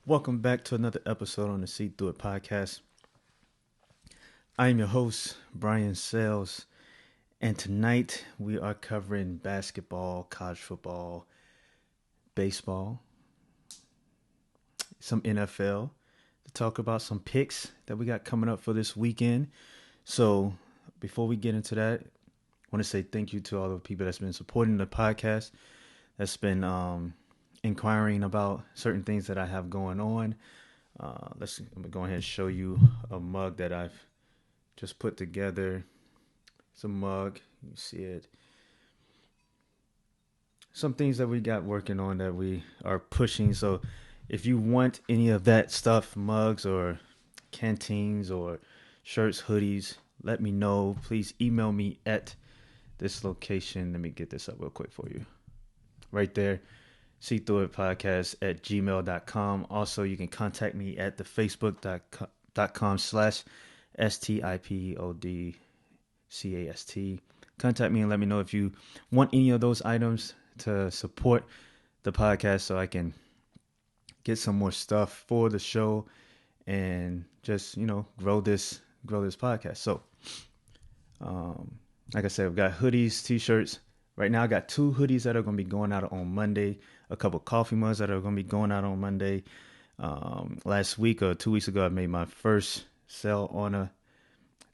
Welcome back to another episode on the See Through It podcast. I am your host, Brian Sales, and tonight we are covering basketball, college football, baseball, some NFL, to talk about some picks that we got coming up for this weekend. So, before we get into that, I want to say thank you to all the people that's been supporting the podcast, that's been inquiring about certain things that I have going on. I'm gonna go ahead and show you a mug that I've just put together. It's a mug. You see it. Some things that we got working on that we are pushing. So if you want any of that stuff, mugs or canteens or shirts, hoodies, let me know. Please email me at this location. Let me get this up real quick for you. Right there. SeeThroughIt podcast at gmail.com. Also, you can contact me at the facebook.com/STIPODCAST. Contact me and let me know if you want any of those items to support the podcast so I can get some more stuff for the show and just, grow this podcast. So, like I said, we've got hoodies, t-shirts. Right now, I got 2 hoodies that are going to be going out on Monday, a couple coffee mugs that are going to be going out on Monday. Last week or 2 weeks ago, I made my first sale on a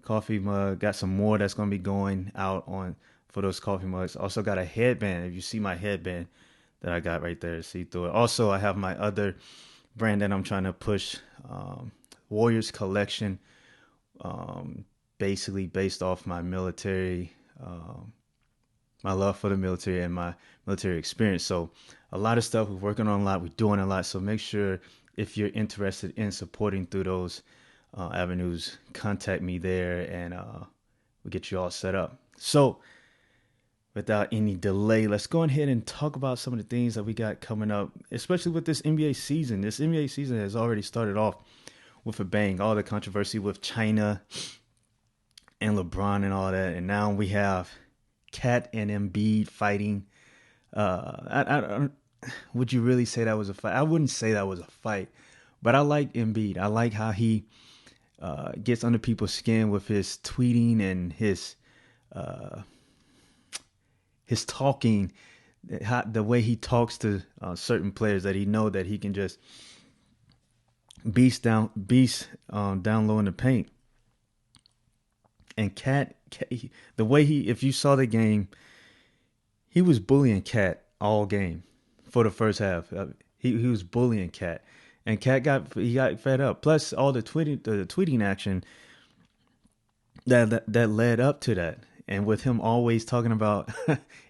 coffee mug. Got some more that's going to be going out on for those coffee mugs. Also got a headband. If you see my headband that I got right there, see through it. Also, I have my other brand that I'm trying to push, Warriors Collection, basically based off my military, my love for the military and my military experience. So a lot of stuff, we're working on a lot, we're doing a lot. So make sure if you're interested in supporting through those avenues, contact me there and we'll get you all set up. So without any delay, let's go ahead and talk about some of the things that we got coming up, especially with this NBA season. This NBA season has already started off with a bang. All the controversy with China and LeBron and all that. And now we have Cat and Embiid fighting. Would you really say that was a fight? I wouldn't say that was a fight, but I like Embiid. I like how he gets under people's skin with his tweeting and his talking, the way he talks to certain players that he know that he can just beast down low in the paint. And Cat, the way if you saw the game, he was bullying Cat all game for the first half. He was bullying Cat, and Cat got fed up. Plus all the tweeting action that led up to that, and with him always talking about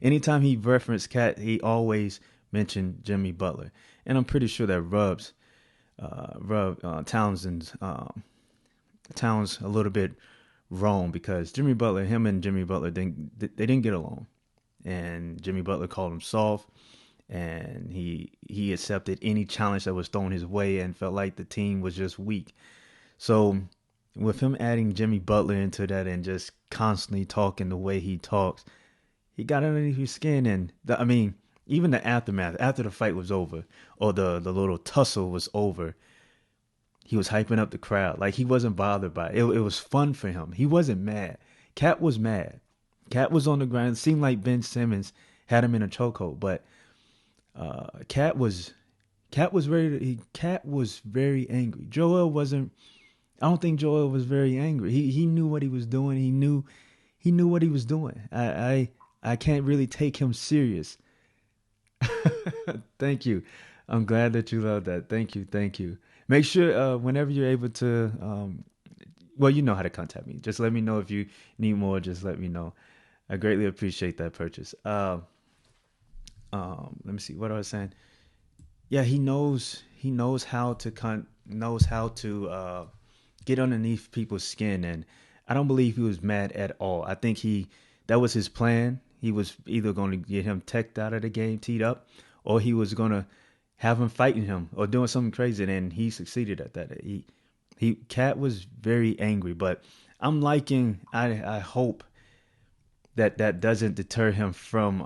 anytime he referenced Cat, he always mentioned Jimmy Butler, and I'm pretty sure that rubs Towns a little bit wrong because him and Jimmy Butler didn't get along, and Jimmy Butler called him soft, and he accepted any challenge that was thrown his way and felt like the team was just weak. So with him adding Jimmy Butler into that and just constantly talking the way he talks, he got underneath his skin. And even the aftermath, after the fight was over or the little tussle was over, he was hyping up the crowd. Like, he wasn't bothered by it. It was fun for him. He wasn't mad. Cat was mad. Cat was on the ground. It seemed like Ben Simmons had him in a chokehold, but Cat was very angry. Joel wasn't. I don't think Joel was very angry. He knew what he was doing. He knew what he was doing. I can't really take him serious. Thank you. I'm glad that you love that. Thank you. Make sure whenever you're able to, well, you know how to contact me. Just let me know if you need more. Just let me know. I greatly appreciate that purchase. Let me see what I was saying. Yeah, he knows how to get underneath people's skin, and I don't believe he was mad at all. I think that was his plan. He was either going to get him teched out of the game, teed up, or he was going to have him fighting him or doing something crazy, and he succeeded at that. Cat was very angry, but I hope that doesn't deter him from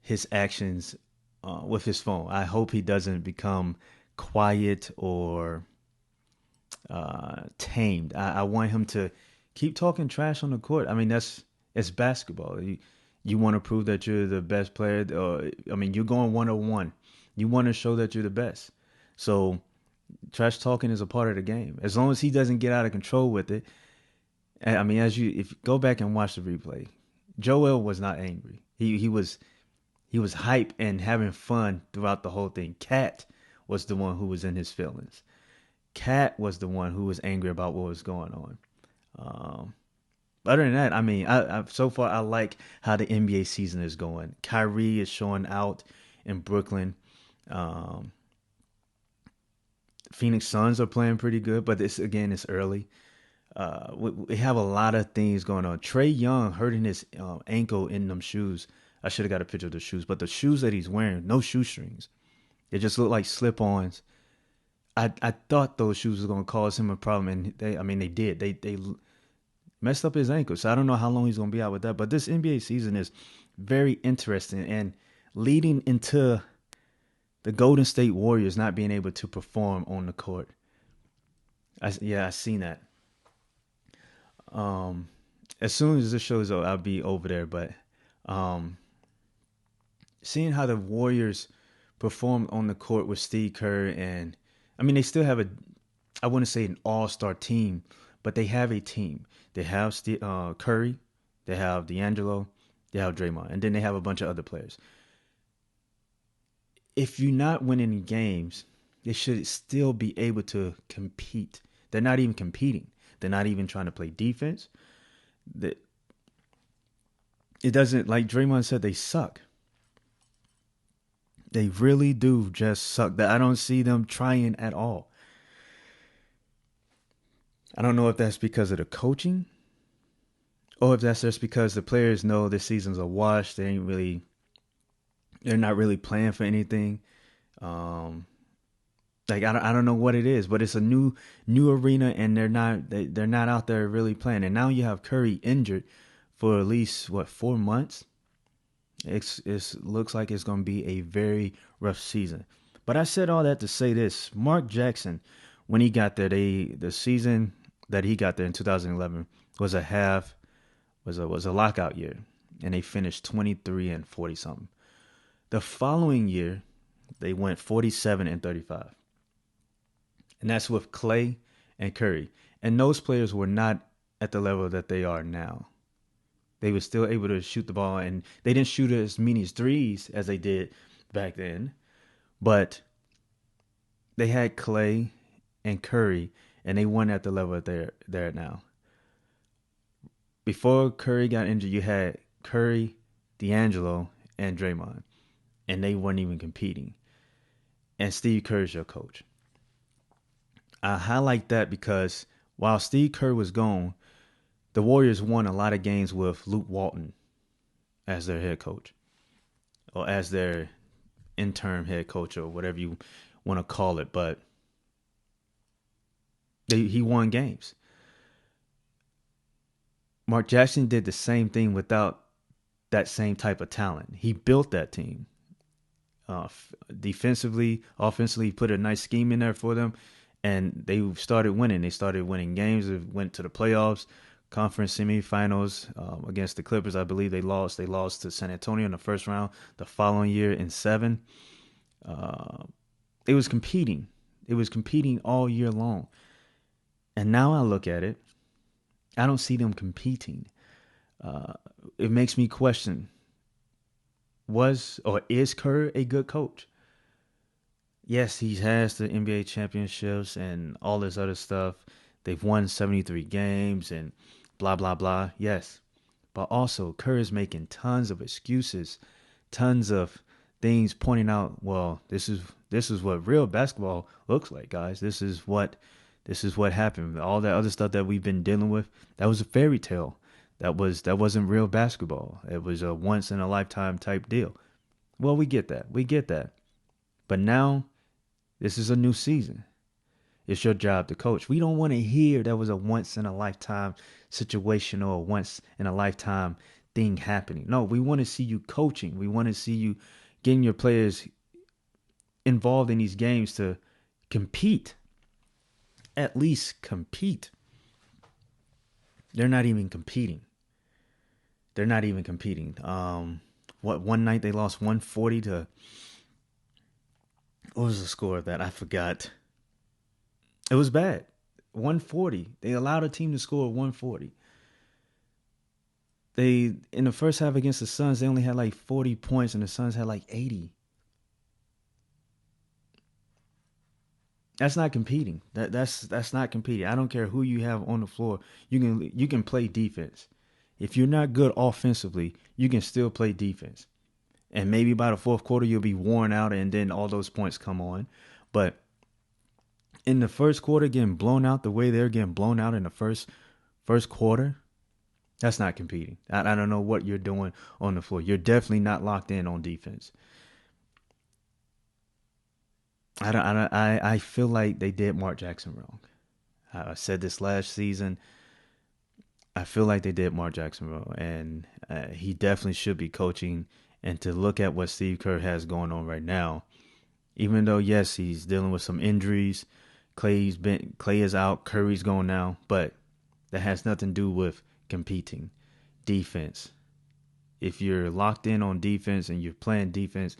his actions with his phone. I hope he doesn't become quiet or tamed. I want him to keep talking trash on the court. I mean, it's basketball. You want to prove that you're the best player. I mean, you're going 101. You want to show that you're the best. So trash talking is a part of the game. As long as he doesn't get out of control with it. I mean, if you go back and watch the replay, Joel was not angry. He was hype and having fun throughout the whole thing. Cat was the one who was in his feelings. Cat was the one who was angry about what was going on. Um, Other than that, I mean, so far I like how the NBA season is going. Kyrie is showing out in Brooklyn. Um, Phoenix Suns are playing pretty good, but this again, it's early. We have a lot of things going on. Trey Young hurting his ankle in them shoes. I should have got a picture of the shoes, but the shoes that he's wearing, no shoestrings. They just look like slip-ons. I thought those shoes were going to cause him a problem, and I mean, they did. They messed up his ankle, so I don't know how long he's going to be out with that. But this NBA season is very interesting and leading into the Golden State Warriors not being able to perform on the court. I seen that. Um, as soon as this show is over, I'll be over there. But um, seeing how the Warriors perform on the court with Steve Kerr, and I mean, they still have I wouldn't say an all-star team, but they have a team. They have Curry, they have D'Angelo, they have Draymond, and then they have a bunch of other players. If you're not winning games, they should still be able to compete. They're not even competing. They're not even trying to play defense. It doesn't, like Draymond said, they suck. They really do just suck. I don't see them trying at all. I don't know if that's because of the coaching or if that's just because the players know this season's a wash. They're not really playing for anything. Um, I don't know what it is, but it's a new arena, and they're not out there really playing. And now you have Curry injured for at least what 4 months. It looks like it's going to be a very rough season. But I said all that to say this: Mark Jackson, when he got there, the season that he got there in 2011 was a lockout year, and they finished 23-40 something. The following year, they went 47-35. And that's with Clay and Curry. And those players were not at the level that they are now. They were still able to shoot the ball, and they didn't shoot as many threes as they did back then. But they had Clay and Curry, and they weren't at the level that they're at now. Before Curry got injured, you had Curry, D'Angelo, and Draymond, and they weren't even competing. And Steve Kerr is your coach. I highlight that because while Steve Kerr was gone, the Warriors won a lot of games with Luke Walton as their head coach, or as their interim head coach, or whatever you want to call it. But he won games. Mark Jackson did the same thing without that same type of talent. He built that team. Defensively, offensively, put a nice scheme in there for them, and they started winning. They started winning games. They went to the playoffs, conference semifinals against the Clippers. I believe they lost. They lost to San Antonio in the first round. The following year in 7, it was competing. It was competing all year long. And now I look at it, I don't see them competing. It makes me question: was or is Kerr a good coach? Yes, he has the NBA championships and all this other stuff. They've won 73 games and blah, blah, blah. Yes. But also, Kerr is making tons of excuses, tons of things pointing out, well, this is what real basketball looks like, guys. This is what happened. All that other stuff that we've been dealing with, that was a fairy tale. That wasn't real basketball. It was a once in a lifetime type deal. Well, we get that. We get that. But now this is a new season. It's your job to coach. We don't want to hear that was a once in a lifetime situation or a once in a lifetime thing happening. No, we want to see you coaching. We want to see you getting your players involved in these games to compete. At least compete. They're not even competing. They're not even competing. What one night they lost 140 to, what was the score of that? I forgot. It was bad. 140. They allowed a team to score 140. They in the first half against the Suns, they only had like 40 points, and the Suns had like 80. That's not competing. That's not competing. I don't care who you have on the floor. You can play defense. If you're not good offensively, you can still play defense. And maybe by the fourth quarter you'll be worn out, and then all those points come on. But in the first quarter, getting blown out the way they're getting blown out in the first quarter, that's not competing. I don't know what you're doing on the floor. You're definitely not locked in on defense. I feel like they did Mark Jackson wrong. I said this last season. I feel like they did Mark Jackson wrong, and he definitely should be coaching. And to look at what Steve Kerr has going on right now, even though yes, he's dealing with some injuries, Clay is out, Curry's gone now, but that has nothing to do with competing. Defense. If you're locked in on defense and you're playing defense,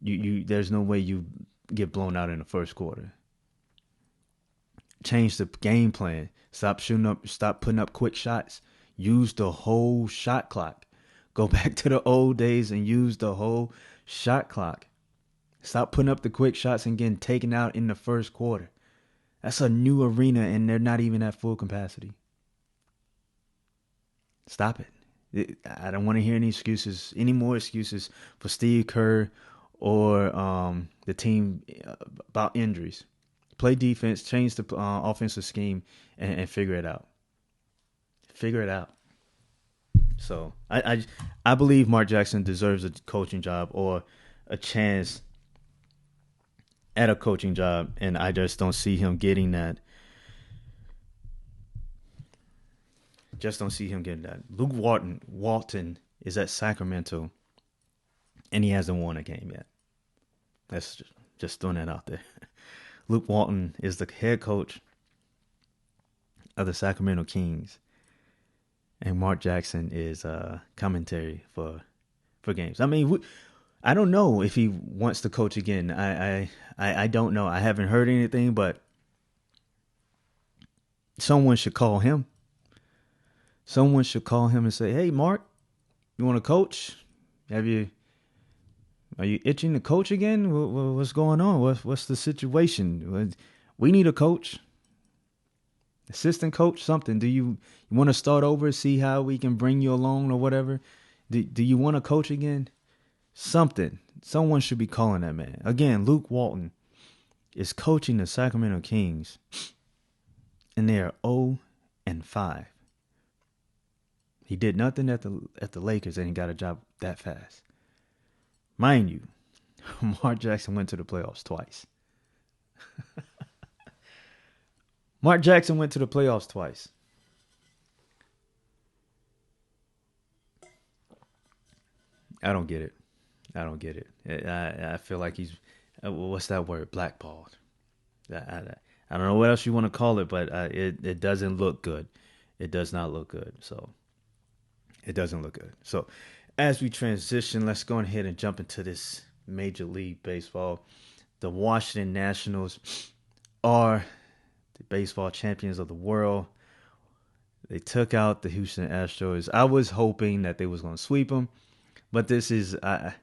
you there's no way you get blown out in the first quarter. Change the game plan. Stop putting up quick shots. Use the whole shot clock. Go back to the old days and use the whole shot clock. Stop putting up the quick shots and getting taken out in the first quarter. That's a new arena, and they're not even at full capacity. Stop it. I don't want to hear any more excuses for Steve Kerr or the team about injuries. Play defense, change the offensive scheme, and figure it out. Figure it out. So I believe Mark Jackson deserves a coaching job or a chance at a coaching job, and I just don't see him getting that. Just don't see him getting that. Luke Walton is at Sacramento, and he hasn't won a game yet. That's just throwing that out there. Luke Walton is the head coach of the Sacramento Kings, and Mark Jackson is commentary for games. I mean, I don't know if he wants to coach again. I don't know. I haven't heard anything, but someone should call him. Someone should call him and say, "Hey, Mark, you want to coach? Are you itching to coach again? What's going on? What's the situation? We need a coach, assistant coach, something. Do you want to start over, see how we can bring you along or whatever? Do you want to coach again? Something. Someone should be calling that man. Again, Luke Walton is coaching the Sacramento Kings, and they are 0-5. He did nothing at the Lakers, and he got a job that fast. Mind you, Mark Jackson went to the playoffs twice. Mark Jackson went to the playoffs twice. I don't get it. I don't get it. I feel like he's, what's that word? Blackballed. I don't know what else you want to call it, but it doesn't look good. It does not look good. So it doesn't look good. So as we transition, let's go ahead and jump into this Major League Baseball. The Washington Nationals are the baseball champions of the world. They took out the Houston Astros. I was hoping that they was going to sweep them, but this is a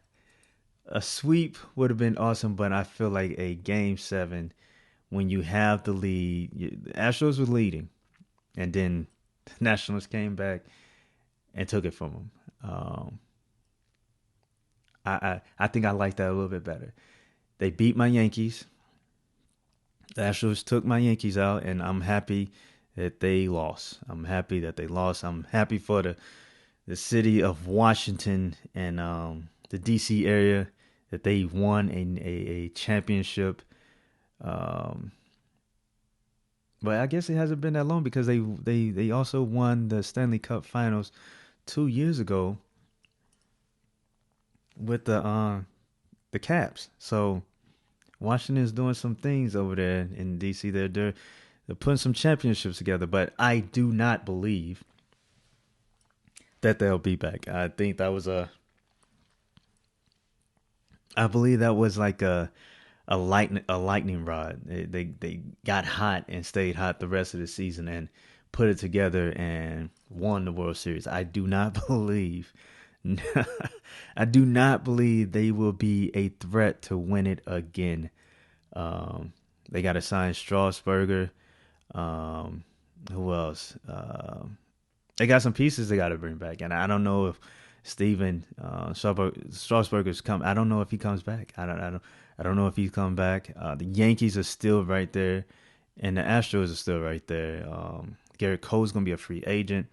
sweep would have been awesome. But I feel like a Game 7, when you have the lead, the Astros were leading, and then the Nationals came back and took it from them. I think I like that a little bit better. They beat my Yankees. The Astros took my Yankees out, and I'm happy that they lost. I'm happy that they lost. I'm happy for the city of Washington and the D.C. area that they won a championship. But I guess it hasn't been that long because they also won the Stanley Cup Finals 2 years ago with the Caps. So Washington's doing some things over there in DC. They're putting some championships together, but I do not believe that they'll be back. I think that was a I believe that was like a lightning rod. They got hot and stayed hot the rest of the season and put it together and won the World Series. I do not believe I do not believe they will be a threat to win it again. They got to sign Strasburger. Um, who else? They got some pieces they got to bring back, and I don't know if Steven Strasburger's come. I don't know if he comes back. I don't know if he's come back. The Yankees are still right there, and the Astros are still right there. Garrett Cole's gonna be a free agent.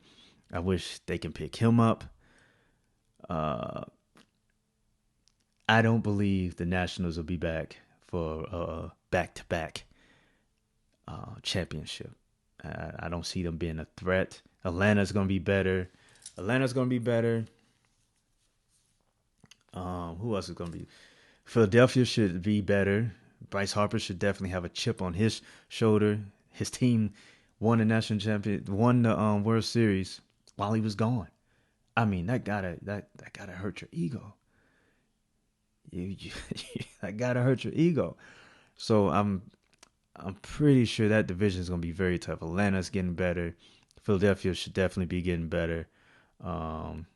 I wish they can pick him up. Uh, I don't believe the Nationals will be back for back-to-back championship. I don't see them being a threat. Atlanta's gonna be better. Atlanta's gonna be better. Who else is gonna be? Philadelphia should be better. Bryce Harper should definitely have a chip on his shoulder. His team won the national champion, won the World Series while he was gone. I mean, that gotta hurt your ego. You that gotta hurt your ego. So I'm pretty sure that division is gonna be very tough. Atlanta's getting better. Philadelphia should definitely be getting better. Um,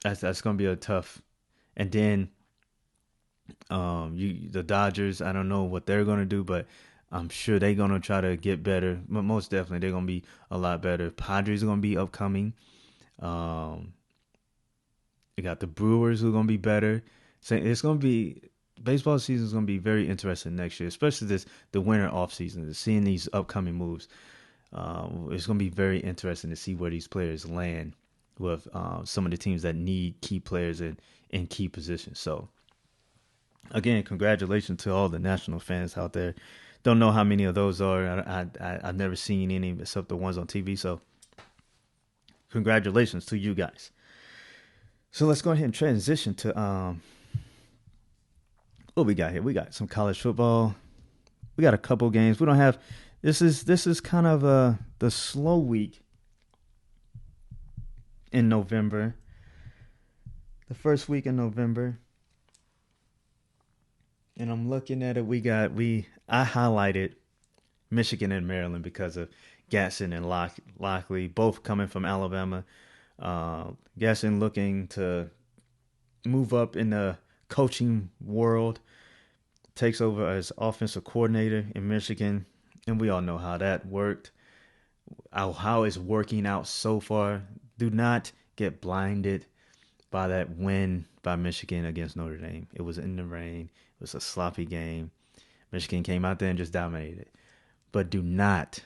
that's gonna be a tough. And then the Dodgers. I don't know what they're gonna do, but I'm sure they're gonna try to get better. But most definitely, they're gonna be a lot better. Padres are gonna be upcoming. Um, you got the Brewers who are gonna be better. So it's gonna be baseball season is gonna be very interesting next year, especially the winter off season. Seeing these upcoming moves, it's gonna be very interesting to see where these players land with some of the teams that need key players in key positions. So again, congratulations to all the national fans out there. Don't know how many of those are. I've never seen any except the ones on TV. So congratulations to you guys. So let's go ahead and transition to what we got here. We got some college football. We got a couple games. We don't have. This is kind of the slow week in November. The first week in November. And I'm looking at it. I highlighted Michigan and Maryland because of Gatson and Lockley, both coming from Alabama. Gatson looking to move up in the coaching world, takes over as offensive coordinator in Michigan, and we all know how that worked. How it's working out so far. Do not get blinded by that win by Michigan against Notre Dame. It was in the rain. It was a sloppy game. Michigan came out there and just dominated. But do not,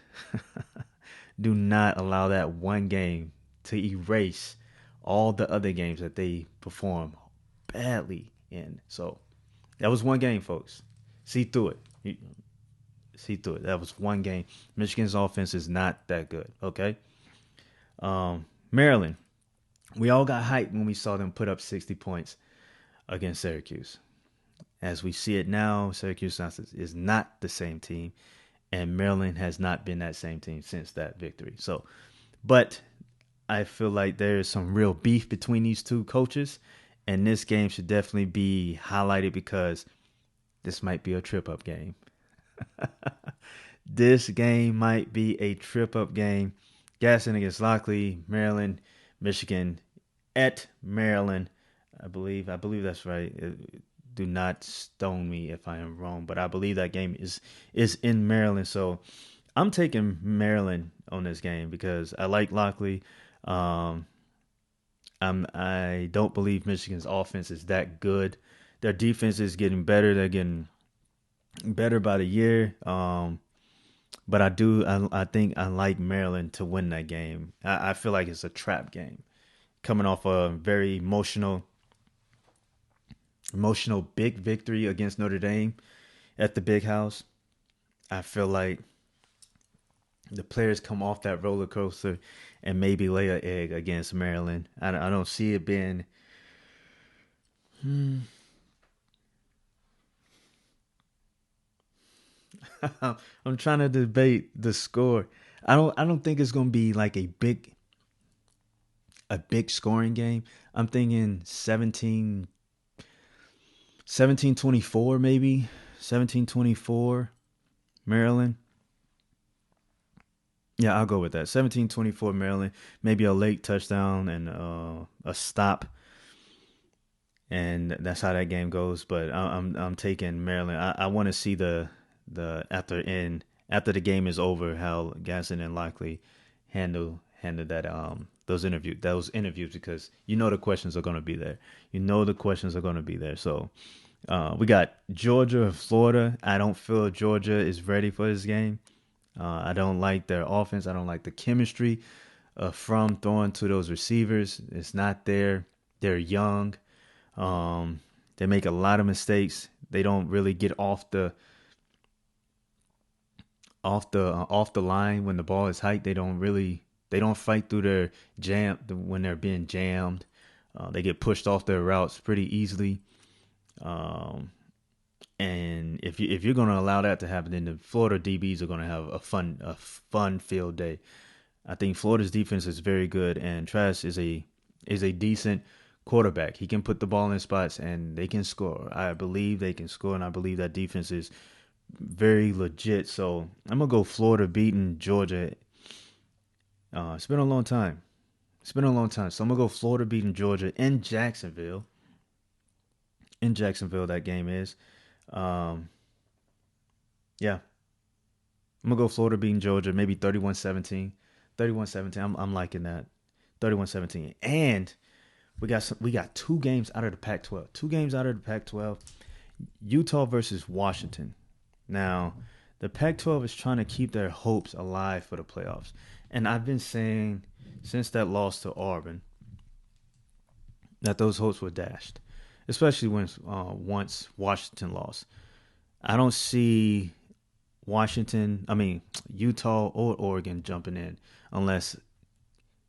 do not allow that one game to erase all the other games that they performed badly in. So that was one game, folks. See through it. See through it. That was one game. Michigan's offense is not that good. Okay. Maryland. We all got hyped when we saw them put up 60 points against Syracuse. As we see it now, Syracuse is not the same team, and Maryland has not been that same team since that victory. So, but I feel like there is some real beef between these two coaches, and this game should definitely be highlighted because this might be a trip-up game. This game might be a trip-up game. Gaston against Lockley, Maryland, Michigan at Maryland. I believe that's right. Do not stone me if I am wrong, but I believe that game is in Maryland. So I'm taking Maryland on this game because I like Lockley. I don't believe Michigan's offense is that good. Their defense is getting better. They're getting better by the year. But I think I like Maryland to win that game. I feel like it's a trap game. Coming off a very emotional big victory against Notre Dame at the Big House. I feel like the players come off that roller coaster and maybe lay an egg against Maryland. I don't see it being. Hmm, I'm trying to debate the score. I don't think it's gonna be like a big scoring game. I'm thinking 17-24 maybe. 17-24 Maryland. Yeah, I'll go with that. 17-24 Maryland. Maybe a late touchdown and a stop, and that's how that game goes. But I'm taking Maryland. I want to see the after the game is over how Gasson and Lockley handle that those interviews, because the questions are going to be there. The questions are going to be there. So we got Georgia, Florida. I don't feel Georgia is ready for this game. I don't like their offense. I don't like the chemistry from throwing to those receivers. It's not there. They're young. They make a lot of mistakes. They don't really get off the line when the ball is hiked. They don't fight through their jam when they're being jammed. They get pushed off their routes pretty easily. Um, and if you're going to allow that to happen, then the Florida DBs are going to have a fun field day. I think Florida's defense is very good, and Trask is a decent quarterback. He can put the ball in spots, and they can score. I believe they can score, and I believe that defense is very legit. So I'm gonna go Florida beating Georgia. It's been a long time. So I'm gonna go Florida beating Georgia in Jacksonville. In Jacksonville, that game is. Um, yeah, I'm gonna go Florida beating Georgia, maybe 31-17. 31-17. I'm liking that. 31-17. And we got two games out of the Pac-12. Two games out of the Pac-12. Utah versus Washington. Now, the Pac-12 is trying to keep their hopes alive for the playoffs. And I've been saying since that loss to Auburn that those hopes were dashed, especially once Washington lost. I don't see Utah or Oregon jumping in unless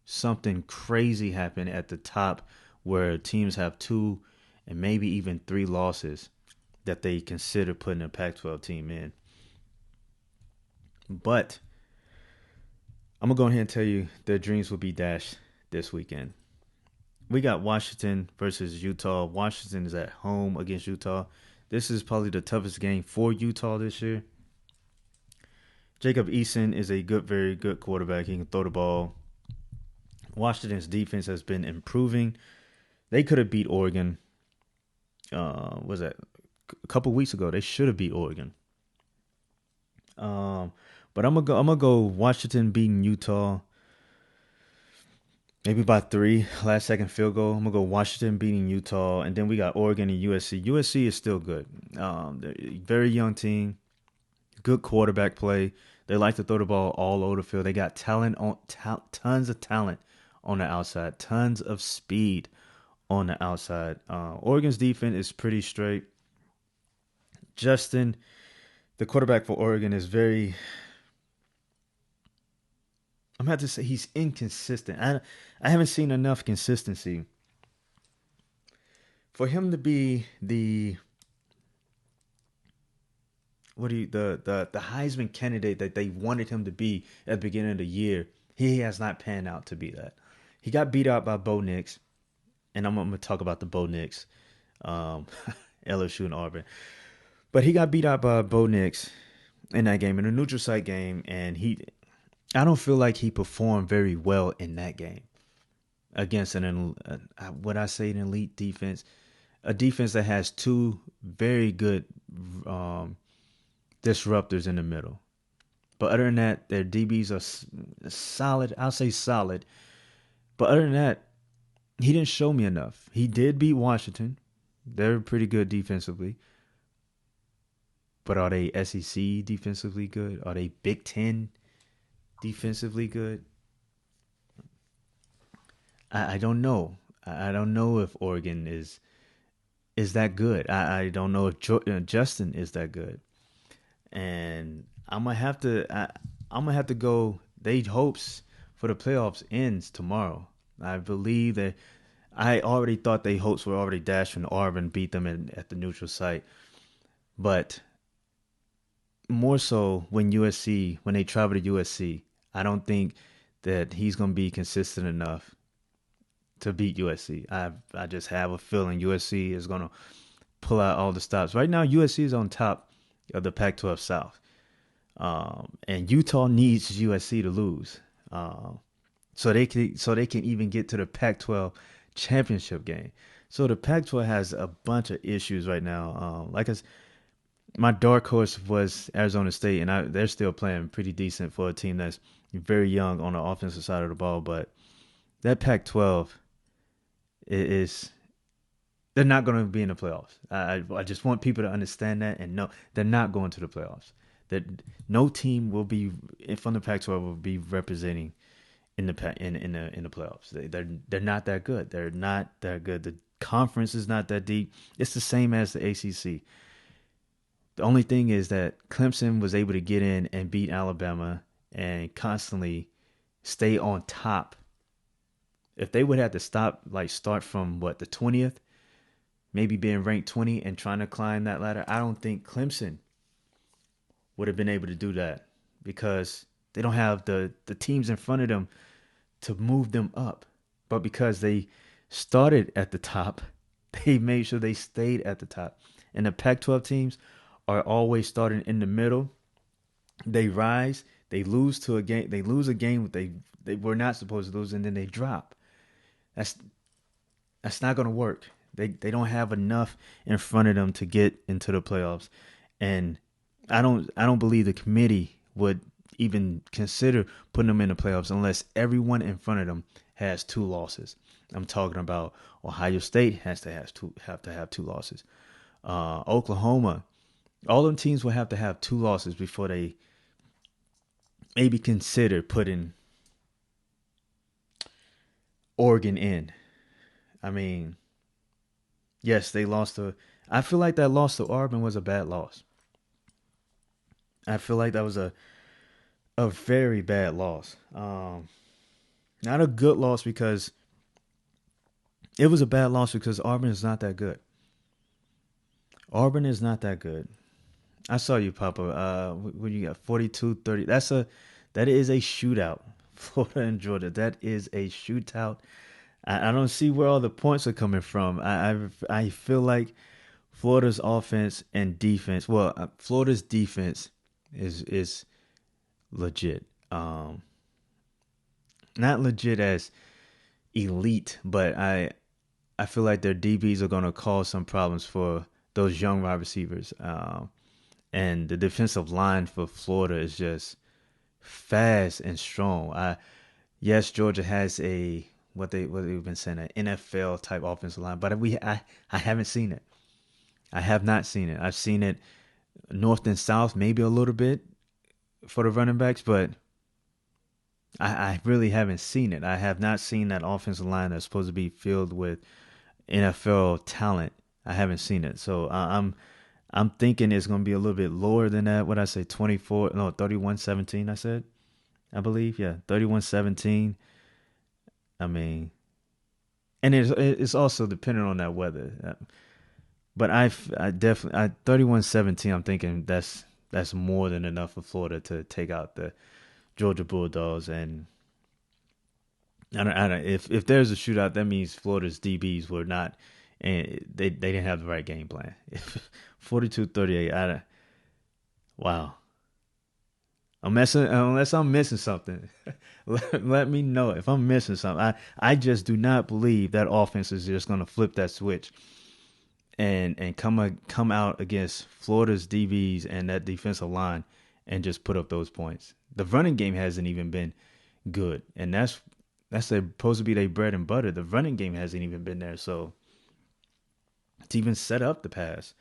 something crazy happened at the top where teams have two and maybe even three losses that they consider putting a Pac-12 team in. But I'm gonna go ahead and tell you their dreams will be dashed this weekend. We got Washington versus Utah. Washington is at home against Utah. This is probably the toughest game for Utah this year. Jacob Eason is a very good quarterback. He can throw the ball. Washington's defense has been improving. They could have beat Oregon. Was that a couple weeks ago? They should have beat Oregon. But I'm gonna go Washington beating Utah, maybe by three, last second field goal. I'm gonna go Washington beating Utah, and then we got Oregon and USC. USC is still good. They're a very young team, good quarterback play. They like to throw the ball all over the field. They got tons of talent on the outside, tons of speed on the outside. Oregon's defense is pretty straight. Justin, the quarterback for Oregon, is very. I'm about to say he's inconsistent. I haven't seen enough consistency for him to be the the Heisman candidate that they wanted him to be at the beginning of the year. He has not panned out to be that. He got beat out by Bo Nix, and I'm gonna talk about the Bo Nix, um, LSU and Auburn. But he got beat out by Bo Nix in that game, in a neutral site game, and I don't feel like he performed very well in that game against what I say an elite defense, a defense that has two very good um, disruptors in the middle. But other than that, their DBs are solid. I'll say solid. But other than that, he didn't show me enough. He did beat Washington. They're pretty good defensively. But are they SEC defensively good? Are they Big Ten defensively good? I don't know. I don't know if Oregon is that good. I don't know if Justin is that good. And I'm gonna have to. I'm gonna have to go. They hopes for the playoffs ends tomorrow. I believe that I already thought they hopes were already dashed when Auburn beat them at the neutral site, but more so when they travel to USC, I don't think that he's gonna be consistent enough to beat USC. I just have a feeling USC is gonna pull out all the stops. Right now, USC is on top of the Pac-12 South, and Utah needs USC to lose, so they can even get to the Pac-12 championship game. So the Pac-12 has a bunch of issues right now. My dark horse was Arizona State, and they're still playing pretty decent for a team that's very young on the offensive side of the ball. But that Pac-12 is they're not going to be in the playoffs. I just want people to understand that and know they're not going to the playoffs. That no team will be from the Pac-12 will be representing in the playoffs. They're not that good. They're not that good. The conference is not that deep. It's the same as the ACC. The only thing is that Clemson was able to get in and beat Alabama and constantly stay on top. If they would have to start from the 20th, maybe being ranked 20 and trying to climb that ladder, I don't think Clemson would have been able to do that because they don't have the teams in front of them to move them up. But because they started at the top, they made sure they stayed at the top. And the Pac-12 teams are always starting in the middle. They rise, they lose a game they were not supposed to lose, and then they drop. That's not going to work. They don't have enough in front of them to get into the playoffs, and I don't believe the committee would even consider putting them in the playoffs unless everyone in front of them has 2 losses. I'm talking about Ohio State have to have 2 losses. Oklahoma, all them teams will have to have 2 losses before they maybe consider putting Oregon in. I mean, yes, they lost to. I feel like that loss to Auburn was a bad loss. I feel like that was a very bad loss. Not a good loss because it was a bad loss because Auburn is not that good. Auburn is not that good. I saw you, Papa. What you got? 42-30. That is a shootout. Florida and Georgia. That is a shootout. I don't see where all the points are coming from. I feel like Florida's offense and defense. Well, Florida's defense is legit. Not legit as elite, but I feel like their DBs are going to cause some problems for those young wide receivers. And the defensive line for Florida is just fast and strong. Yes, Georgia has what they've been saying, an NFL type offensive line, but I haven't seen it. I have not seen it. I've seen it north and south, maybe a little bit for the running backs, but I really haven't seen it. I have not seen that offensive line that's supposed to be filled with NFL talent. I haven't seen it. So I'm thinking it's going to be a little bit lower than that. What I say, 31-17, I said, I believe. Yeah, 31-17. I mean, and it's also dependent on that weather. But I definitely 31-17. I'm thinking that's more than enough for Florida to take out the Georgia Bulldogs. And I don't if there's a shootout, that means Florida's DBs were not, and they didn't have the right game plan. 42-38. Wow. Unless I'm missing something. Let me know if I'm missing something. I just do not believe that offense is just going to flip that switch and come out against Florida's DBs and that defensive line and just put up those points. The running game hasn't even been good, and that's supposed to be their bread and butter. The running game hasn't even been there, so to even set up the pass.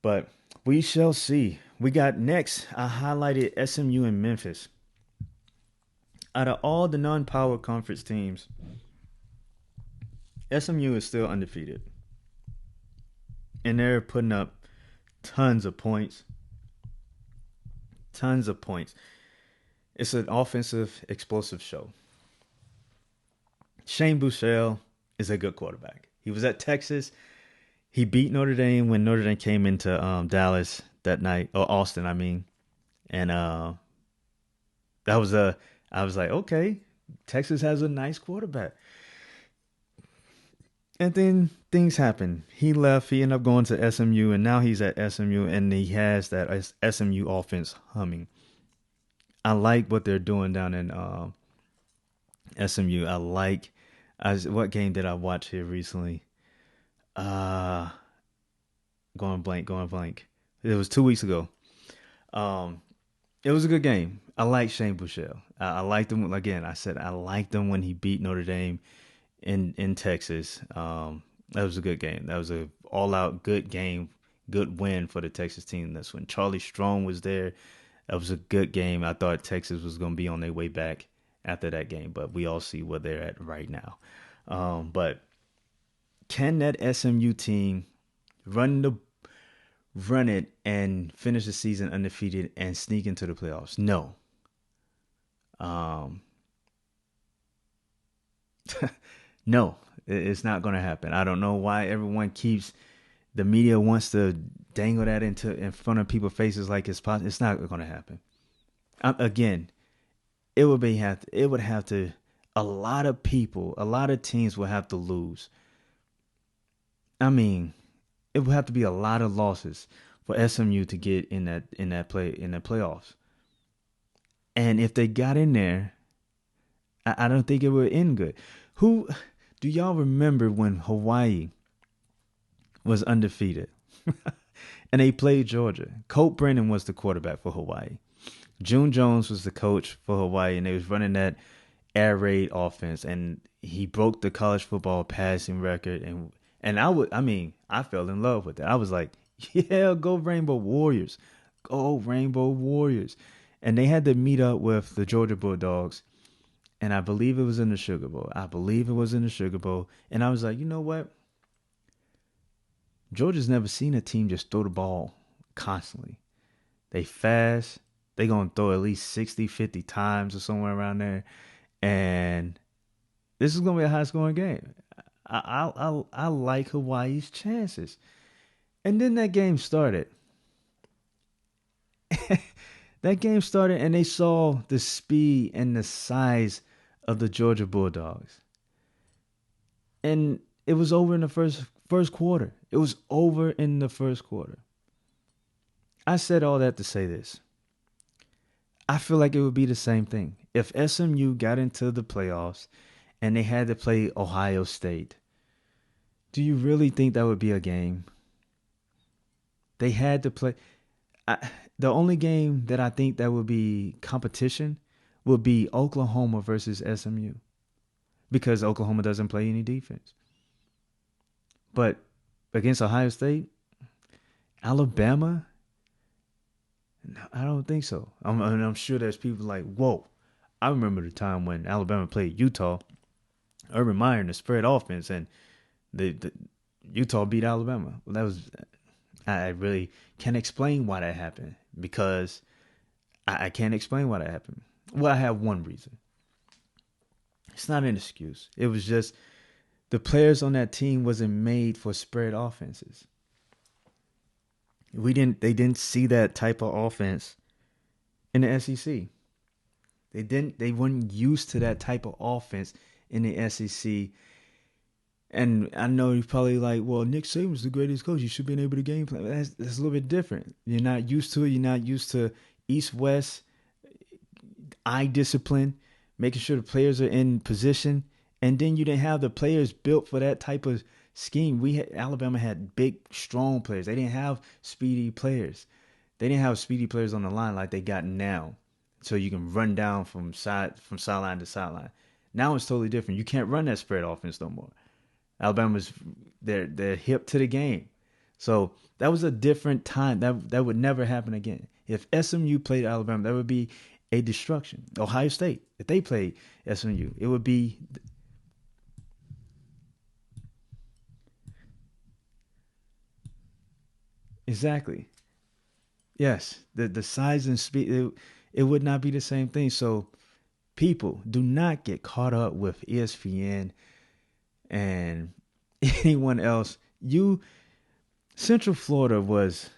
But we shall see. We got next, I highlighted SMU and Memphis. Out of all the non-power conference teams, SMU is still undefeated. And they're putting up tons of points. tons of points. It's an offensive, explosive show. Shane Buechele is a good quarterback. He was at Texas. He beat Notre Dame when Notre Dame came into Dallas that night, or Austin, I mean, and that was a. I was like, okay, Texas has a nice quarterback. And then things happen. He left. He ended up going to SMU, and now he's at SMU, and he has that SMU offense humming. I like what they're doing down in SMU. I like. What game did I watch here recently? Uh going blank, going blank. It was 2 weeks ago. Um, it was a good game. I like Shane Buechele. I liked him again. I said I liked him when he beat Notre Dame in Texas. That was a good game. That was a all out good game, good win for the Texas team. That's when Charlie Strong was there. That was a good game. I thought Texas was going to be on their way back after that game, but we all see where they're at right now. But can that SMU team run the run it and finish the season undefeated and sneak into the playoffs? No. Um, no, it's not going to happen. I don't know why everyone keeps the media wants to dangle that into in front of people's faces like it's possible. It's not going to happen. Again, it would have to a lot of people, a lot of teams will have to lose. I mean, it would have to be a lot of losses for SMU to get in the playoffs. And if they got in there, I don't think it would end good. Who do y'all remember when Hawaii was undefeated and they played Georgia? Colt Brennan was the quarterback for Hawaii. June Jones was the coach for Hawaii, and they was running that air raid offense, and he broke the college football passing record. And I fell in love with it. I was like, yeah, go Rainbow Warriors, go Rainbow Warriors. And they had to meet up with the Georgia Bulldogs, and I believe it was in the Sugar Bowl. And I was like, you know what? Georgia's never seen a team just throw the ball constantly. They fast. They going to throw at least 60, 50 times or somewhere around there. And this is going to be a high scoring game. I like Hawaii's chances. And then that game started. That game started, and they saw the speed and the size of the Georgia Bulldogs. And it was over in the first quarter. It was over in the first quarter. I said all that to say this. I feel like it would be the same thing. If SMU got into the playoffs and they had to play Ohio State, do you really think that would be a game? They had to play. The only game that I think that would be competition would be Oklahoma versus SMU, because Oklahoma doesn't play any defense. But against Ohio State, Alabama, I don't think so. I'm sure there's people like, whoa. I remember the time when Alabama played Utah, Urban Meyer in the spread offense, and the Utah beat Alabama. Well, that was I really can't explain why that happened, because I can't explain why that happened. Well, I have one reason. It's not an excuse. It was just the players on that team wasn't made for spread offenses. They didn't see that type of offense in the SEC. They weren't used to that type of offense in the SEC. And I know you're probably like, well, Nick Saban's the greatest coach. You should be able to game plan. That's a little bit different. You're not used to it. You're not used to East-West, eye discipline, making sure the players are in position. And then you didn't have the players built for that type of scheme. Alabama had big, strong players. They didn't have speedy players. They didn't have speedy players on the line like they got now. So you can run down from sideline to sideline. Now it's totally different. You can't run that spread offense no more. Alabama's they're hip to the game. So that was a different time. That would never happen again. If SMU played Alabama, that would be a destruction. Ohio State, if they played SMU, it would be exactly. Yes, the size and speed, it would not be the same thing. So people, do not get caught up with ESPN and anyone else. You Central Florida was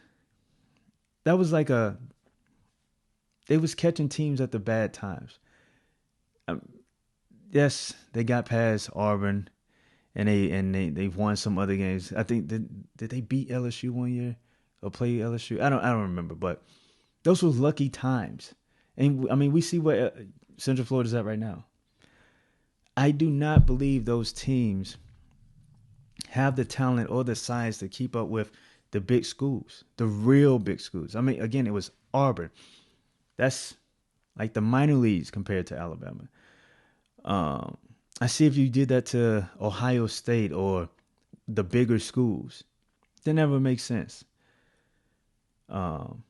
that was like a they was catching teams at the bad times. Um, yes, they got past Auburn and they've won some other games. I think did they beat LSU one year or play LSU? I don't remember, but those were lucky times. And I mean, we see where Central Florida's at right now. I do not believe those teams have the talent or the size to keep up with the big schools, the real big schools. I mean, again, it was Auburn. That's like the minor leagues compared to Alabama. Um, I see if you did that to Ohio State or the bigger schools, that never makes sense. Um,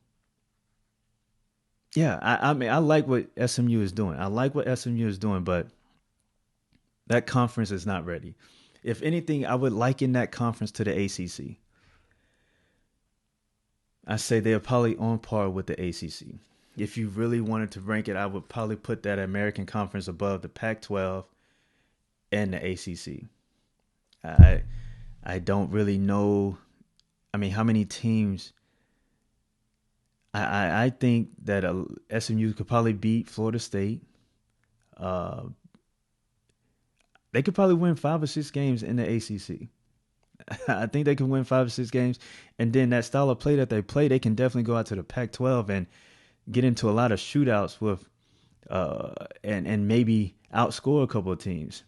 yeah, I mean, I like what SMU is doing. I like what SMU is doing, but that conference is not ready. If anything, I would liken that conference to the ACC. I say they're probably on par with the ACC. If you really wanted to rank it, I would probably put that American Conference above the Pac-12 and the ACC. I I don't really know. I mean, how many teams? I think that SMU could probably beat Florida State. Uh, they could probably win 5 or 6 games in the ACC. I think they can win 5 or 6 games, and then that style of play that they play, they can definitely go out to the Pac-12 and get into a lot of shootouts with, and maybe outscore a couple of teams.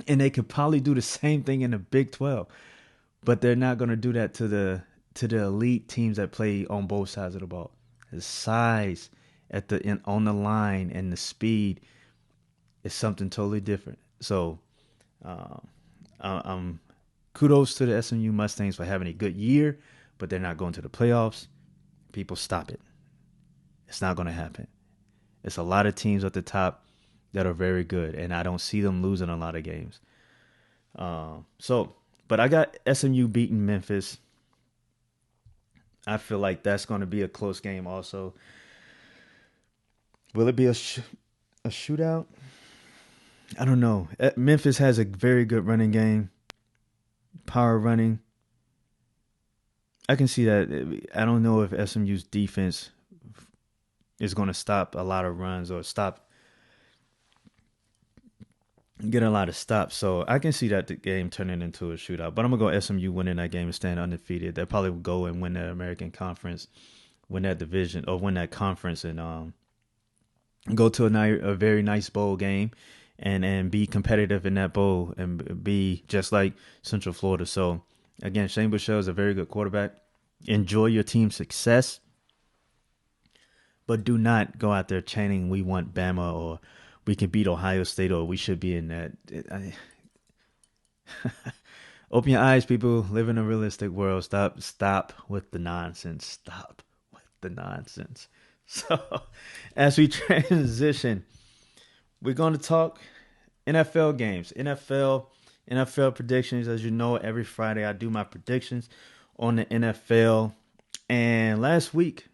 And they could probably do the same thing in the Big 12, but they're not going to do that to the elite teams that play on both sides of the ball. The size on the line and the speed is something totally different. So, um, I'm kudos to the SMU Mustangs for having a good year, but they're not going to the playoffs. People, stop it. It's not going to happen. It's a lot of teams at the top that are very good, and I don't see them losing a lot of games. But I got SMU beating Memphis. I feel like that's going to be a close game. Also, will it be a shootout? I don't know. Memphis has a very good running game, power running. I can see that. I don't know if SMU's defense is going to stop a lot of runs or get a lot of stops. So I can see that the game turning into a shootout. But I'm gonna go SMU winning that game and staying undefeated. They probably will go and win the American Conference, win that division or win that conference, and go to a very nice bowl game, and be competitive in that bowl and be just like Central Florida. So again, Shane Buechele is a very good quarterback. Enjoy your team's success, but do not go out there chanting "We want Bama" or "We can beat Ohio State" or "We should be in that." Open your eyes, people. Live in a realistic world. Stop with the nonsense. Stop with the nonsense. So, as we transition, we're going to talk NFL games, NFL predictions. As you know, every Friday I do my predictions on the NFL. And last week,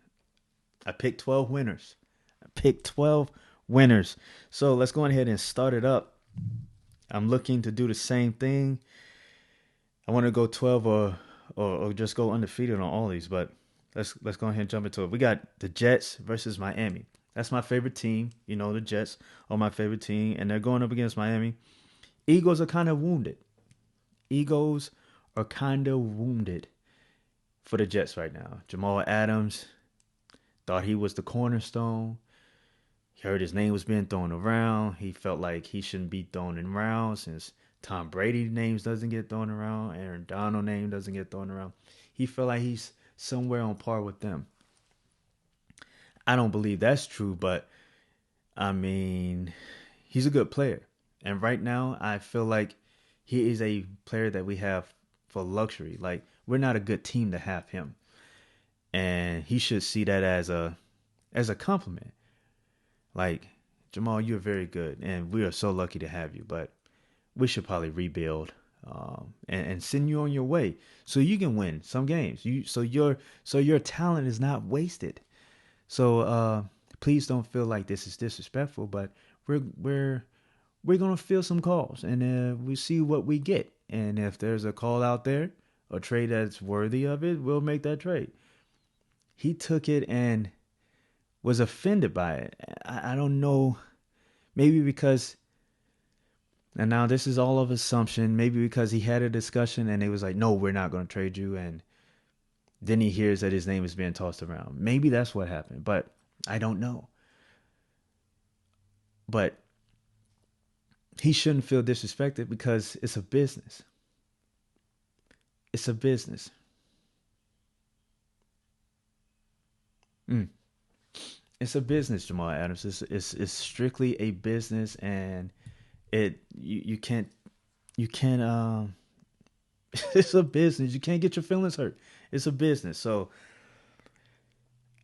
I picked 12 winners. I picked 12 winners. So let's go ahead and start it up. I'm looking to do the same thing. I want to go 12 or just go undefeated on all these, but let's go ahead and jump into it. We got the Jets versus Miami. That's my favorite team. You know, the Jets are my favorite team, and they're going up against Miami. Eagles are kind of wounded. Eagles are kind of wounded for the Jets right now. Jamal Adams thought he was the cornerstone. He heard his name was being thrown around. He felt like he shouldn't be thrown around since Tom Brady's names doesn't get thrown around. Aaron Donald's name doesn't get thrown around. He felt like he's somewhere on par with them. I don't believe that's true, but I mean, he's a good player. And right now, I feel like he is a player that we have for luxury. Like, we're not a good team to have him. And he should see that as a compliment. Like, Jamal, you're very good, and we are so lucky to have you. But we should probably rebuild. and send you on your way so you can win some games. So your talent is not wasted. So please don't feel like this is disrespectful, but we're we're we're gonna fill some calls, and we see what we get. And if there's a call out there, a trade that's worthy of it, we'll make that trade. He took it and was offended by it. I don't know. Maybe because, and now this is all of assumption. Maybe because he had a discussion and they was like, no, we're not going to trade you. And then he hears that his name is being tossed around. Maybe that's what happened, but I don't know. But he shouldn't feel disrespected because it's a business. It's a business. Mm. It's a business, Jamal Adams. It's strictly a business, and you can't you can't it's a business. You can't get your feelings hurt. It's a business. So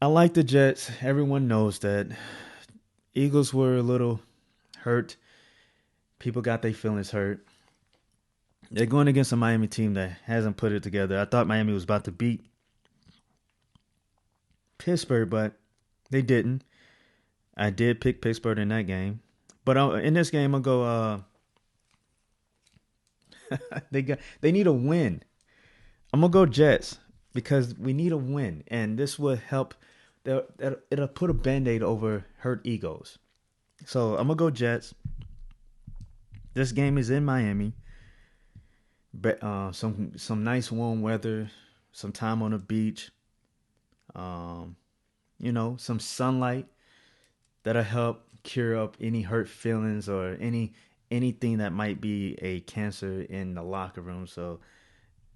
I like the Jets. Everyone knows that. Eagles were a little hurt. People got their feelings hurt. They're going against a Miami team that hasn't put it together. I thought Miami was about to beat Pittsburgh, but they didn't. I did pick Pittsburgh in that game, but in this game I'll go. They need a win. I'm gonna go Jets because we need a win, and this will help. It'll put a band-aid over hurt egos. So I'm gonna go Jets. This game is in Miami. But some nice warm weather, some time on the beach. Um, some sunlight that'll help cure up any hurt feelings or anything that might be a cancer in the locker room. So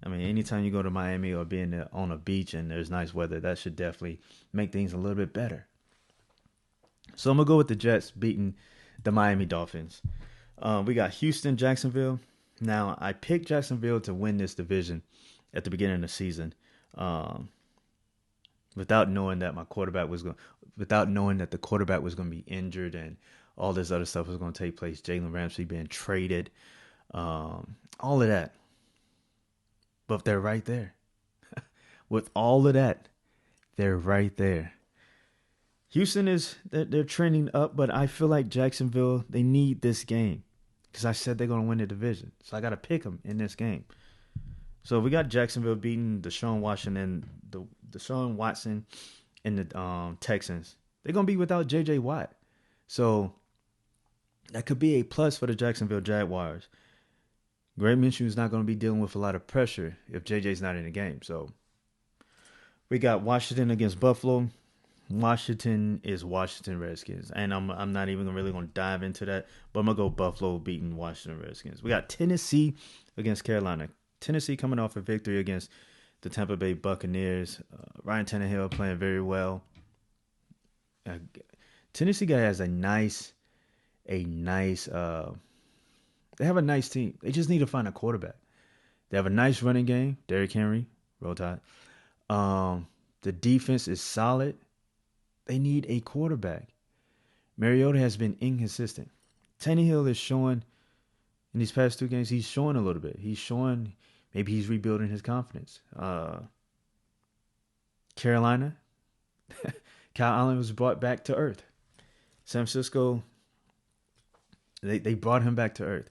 I mean, anytime you go to Miami or being on a beach and there's nice weather, that should definitely make things a little bit better. So I'm gonna go with the Jets beating the Miami Dolphins. We got Houston, Jacksonville. Now I picked Jacksonville to win this division at the beginning of the season, um, without knowing that without knowing that the quarterback was going to be injured and all this other stuff was going to take place. Jalen Ramsey being traded, all of that. But they're right there. With all of that, they're right there. Houston they're trending up, but I feel like Jacksonville, they need this game because I said they're going to win the division. So I got to pick them in this game. So we got Jacksonville beating Deshaun Watson and the Texans. They're going to be without J.J. Watt. So that could be a plus for the Jacksonville Jaguars. Greg Minshew is not going to be dealing with a lot of pressure if J.J.'s not in the game. So we got Washington against Buffalo. Washington is Washington Redskins, and I'm not even really going to dive into that, but I'm going to go Buffalo beating Washington Redskins. We got Tennessee against Carolina. Tennessee coming off a victory against the Tampa Bay Buccaneers. Ryan Tannehill playing very well. Tennessee guy has a nice. They have a nice team. They just need to find a quarterback. They have a nice running game. Derrick Henry, Roll Tide. The defense is solid. They need a quarterback. Mariota has been inconsistent. Tannehill is showing in these past two games. He's showing a little bit. He's showing maybe he's rebuilding his confidence. Carolina, Kyle Allen was brought back to earth. San Francisco, they brought him back to earth.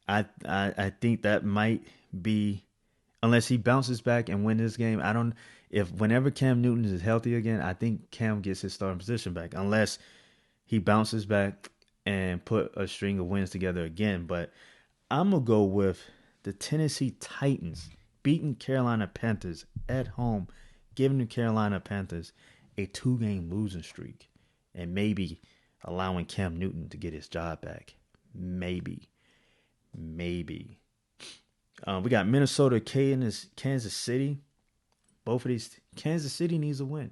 I think that might be, unless he bounces back and win this game. I don't. If whenever Cam Newton is healthy again, I think Cam gets his starting position back. Unless he bounces back and put a string of wins together again. But I'm gonna go with the Tennessee Titans beating Carolina Panthers at home, giving the Carolina Panthers a 2-game losing streak, and maybe allowing Cam Newton to get his job back. Maybe. We got Minnesota, Kansas City. Both of these, Kansas City needs a win.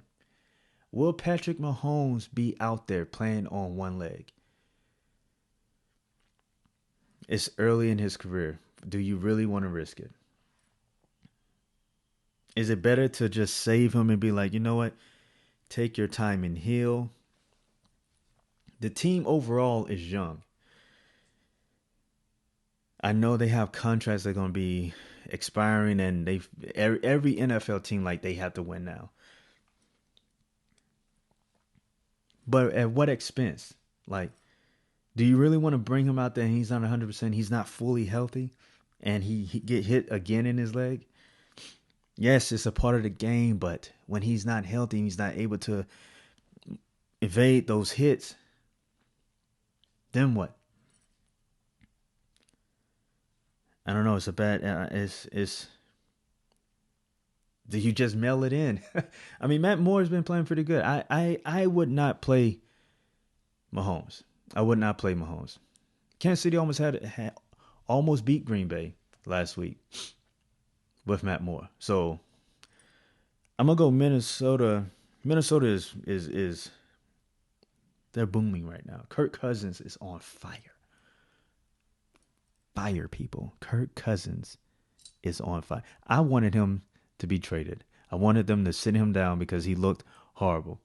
Will Patrick Mahomes be out there playing on one leg? It's early in his career. Do you really want to risk it? Is it better to just save him and be like, you know what? Take your time and heal. The team overall is young. I know they have contracts that are going to be expiring, and every NFL team like they have to win now. But at what expense? Like, do you really want to bring him out there and he's not 100%? He's not fully healthy, and he get hit again in his leg. Yes, it's a part of the game, but when he's not healthy and he's not able to evade those hits, then what? I don't know. It's a bad. It's. Do you just mail it in? I mean, Matt Moore's been playing pretty good. I would not play Mahomes. I would not play Mahomes. Kansas City had almost beat Green Bay last week with Matt Moore. So I'm gonna go Minnesota. Minnesota is they're booming right now. Kirk Cousins is on fire. Fire, people. Kirk Cousins is on fire. I wanted him to be traded. I wanted them to sit him down because he looked horrible.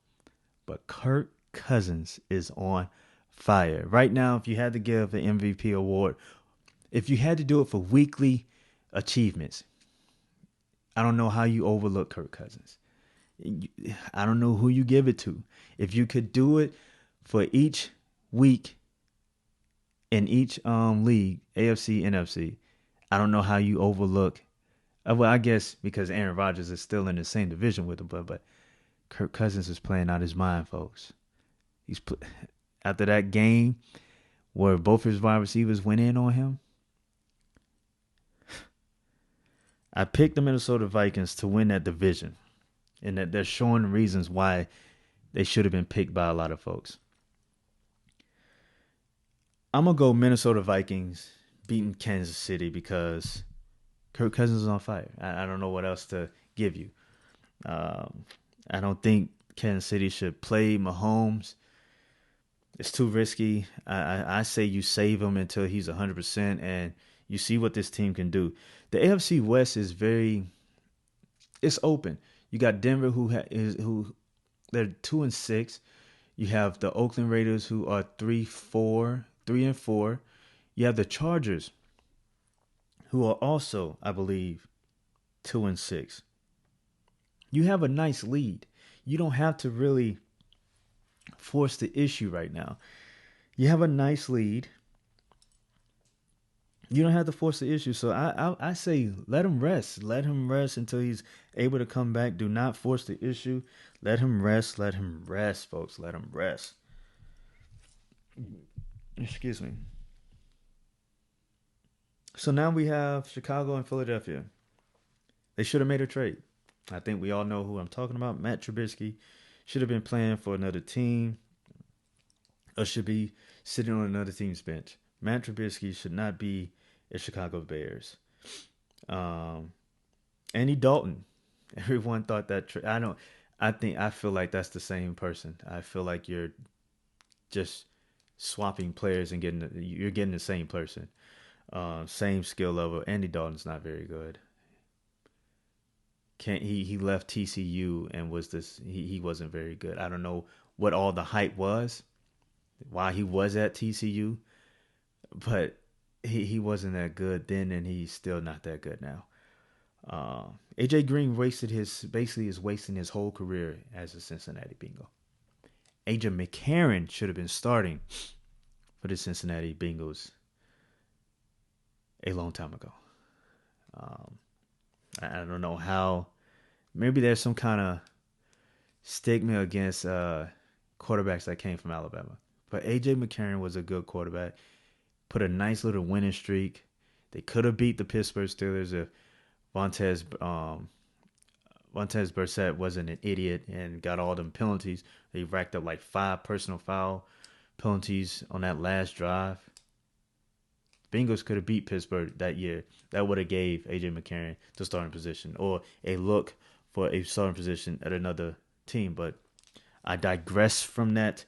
But Kirk Cousins is on fire. Right now, if you had to give the MVP award, if you had to do it for weekly achievements, I don't know how you overlook Kirk Cousins. I don't know who you give it to. If you could do it for each week in each league, AFC, NFC, I don't know how you overlook. Well, I guess because Aaron Rodgers is still in the same division with him, but Kirk Cousins is playing out his mind, folks. After that game where both his wide receivers went in on him. I picked the Minnesota Vikings to win that division, and that they're showing reasons why they should have been picked by a lot of folks. I'm going to go Minnesota Vikings beating Kansas City because Kirk Cousins is on fire. I don't know what else to give you. I don't think Kansas City should play Mahomes. It's too risky. I say you save him until he's 100% and you see what this team can do. The AFC West is it's open. You got Denver who they're 2-6. You have the Oakland Raiders who are 3-4. You have the Chargers who are also, I believe, 2-6. You have a nice lead. You don't have to really force the issue right now. You have a nice lead. You don't have to force the issue. So I say let him rest. Let him rest until he's able to come back. Do not force the issue. Let him rest. Let him rest, folks. Let him rest. Excuse me. So now we have Chicago and Philadelphia. They should have made a trade. I think we all know who I'm talking about. Matt Trubisky should have been playing for another team or should be sitting on another team's bench. Matt Trubisky should not be a Chicago Bears. Andy Dalton. Everyone thought that. I feel like that's the same person. I feel like you're just swapping players and you're getting the same person. Same skill level. Andy Dalton's not very good. He left TCU and he wasn't very good. I don't know what all the hype was, why he was at TCU, but he wasn't that good then, and he's still not that good now. AJ Green is wasting his whole career as a Cincinnati Bengal. AJ McCarron should have been starting for the Cincinnati Bengals a long time ago. I don't know how. Maybe there's some kind of stigma against quarterbacks that came from Alabama. But A.J. McCarron was a good quarterback. Put a nice little winning streak. They could have beat the Pittsburgh Steelers if Vontaze Burfict wasn't an idiot and got all them penalties. They racked up like 5 personal foul penalties on that last drive. Bengals could have beat Pittsburgh that year. That would have gave A.J. McCarron the starting position or a look for a starting position at another team. But I digress from that.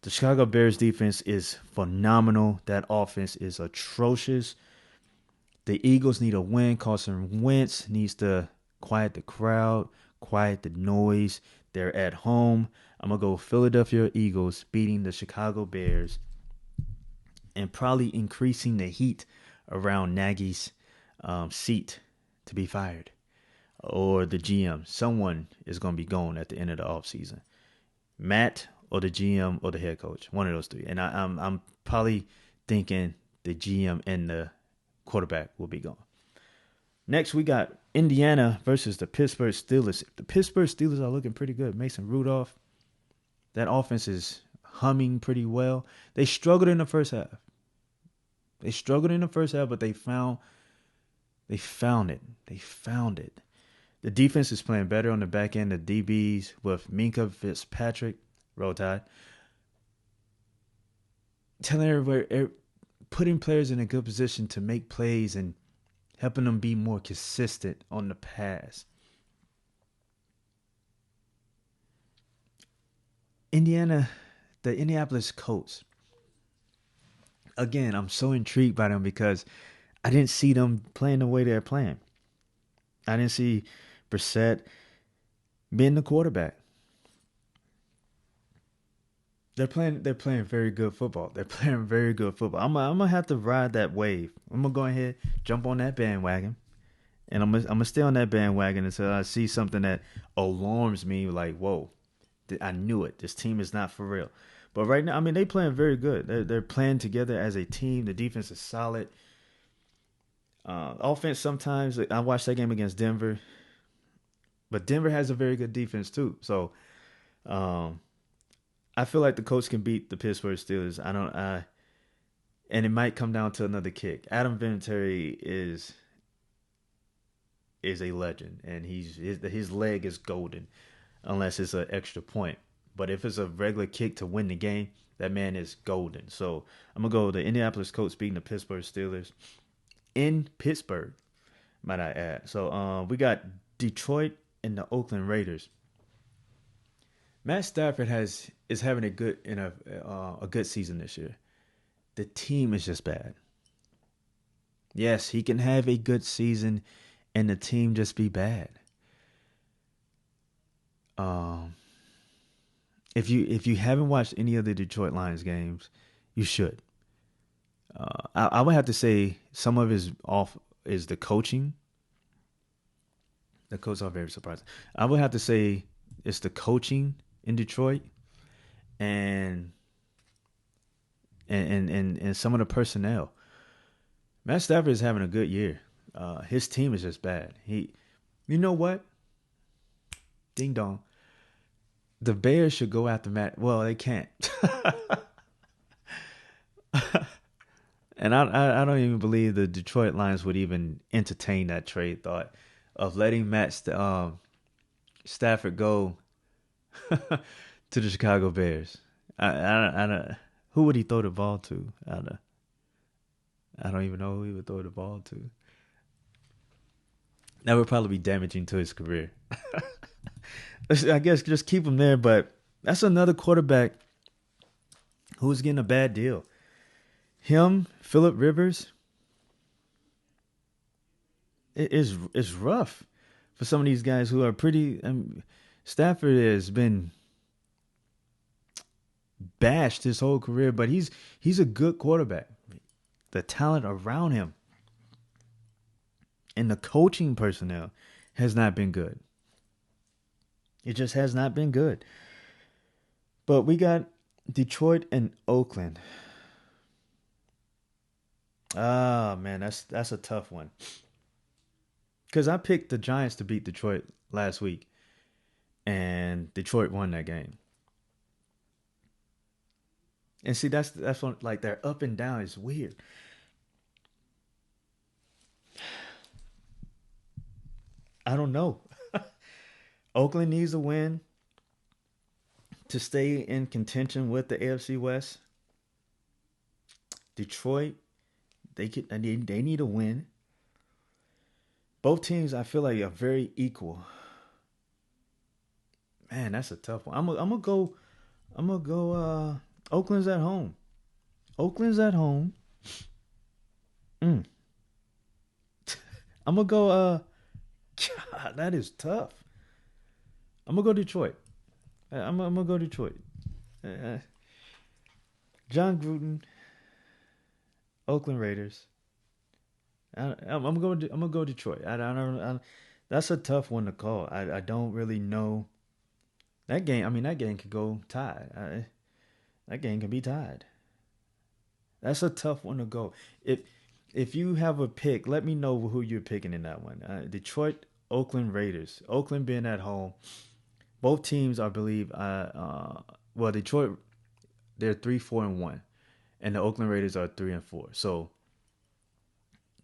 The Chicago Bears defense is phenomenal. That offense is atrocious. The Eagles need a win. Carson Wentz needs to quiet the crowd, quiet the noise. They're at home. I'm going to go Philadelphia Eagles beating the Chicago Bears and probably increasing the heat around Nagy's seat to be fired, or the GM. Someone is going to be gone at the end of the offseason. Matt or the GM or the head coach, one of those three. And I'm probably thinking the GM and the quarterback will be gone. Next, we got Indiana versus the Pittsburgh Steelers. The Pittsburgh Steelers are looking pretty good. Mason Rudolph, that offense is humming pretty well. They struggled in the first half. But they found it. They found it. The defense is playing better on the back end. The DBs with Minka Fitzpatrick, Roll Tide, telling everybody, putting players in a good position to make plays and helping them be more consistent on the pass. The Indianapolis Colts. Again, I'm so intrigued by them because I didn't see them playing the way they're playing. I didn't see Brissett being the quarterback. They're playing very good football. I'm gonna have to ride that wave. I'm gonna go ahead, jump on that bandwagon, and I'm gonna stay on that bandwagon until I see something that alarms me. Like, whoa, I knew it. This team is not for real. But right now, I mean, they playing very good. They're playing together as a team. The defense is solid. Offense, sometimes I watched that game against Denver, but Denver has a very good defense too. So, I feel like the Colts can beat the Pittsburgh Steelers. And it might come down to another kick. Adam Vinatieri is a legend, and his leg is golden, unless it's an extra point. But if it's a regular kick to win the game, that man is golden. So I'm gonna go the Indianapolis Colts beating the Pittsburgh Steelers in Pittsburgh, might I add. So we got Detroit and the Oakland Raiders. Matt Stafford is having a good season this year. The team is just bad. Yes, he can have a good season and the team just be bad. If you haven't watched any of the Detroit Lions games, you should. I would have to say some of his off is the coaching. The coaches are very surprising. I would have to say it's the coaching in Detroit and some of the personnel. Matt Stafford is having a good year. His team is just bad. You know what? Ding dong. The Bears should go after Matt. Well, they can't. And I don't even believe the Detroit Lions would even entertain that trade thought of letting Matt Stafford go to the Chicago Bears. I don't. Who would he throw the ball to? I don't even know who he would throw the ball to. That would probably be damaging to his career. I guess just keep him there, but that's another quarterback who's getting a bad deal. Him, Phillip Rivers, it's rough for some of these guys who are pretty. Stafford has been bashed his whole career, but he's a good quarterback. The talent around him and the coaching personnel has not been good. It just has not been good. But we got Detroit and Oakland. Ah, man, that's a tough one. Because I picked the Giants to beat Detroit last week, and Detroit won that game. And see, that's what, like, their up and down is weird. I don't know. Oakland needs a win to stay in contention with the AFC West. Detroit, they need a win. Both teams, I feel like, are very equal. Man, that's a tough one. I'm gonna go. Oakland's at home. Oakland's at home. I'm gonna go. God, that is tough. I'm gonna go Detroit. I'm gonna go Detroit. John Gruden, Oakland Raiders. I'm gonna go Detroit. That's a tough one to call. I don't really know that game. I mean, that game could go tied. That game can be tied. That's a tough one to go. If you have a pick, let me know who you're picking in that one. Detroit, Oakland Raiders. Oakland being at home. Both teams, I believe. Well, Detroit, they're 3-4-1, and the Oakland Raiders are 3-4. So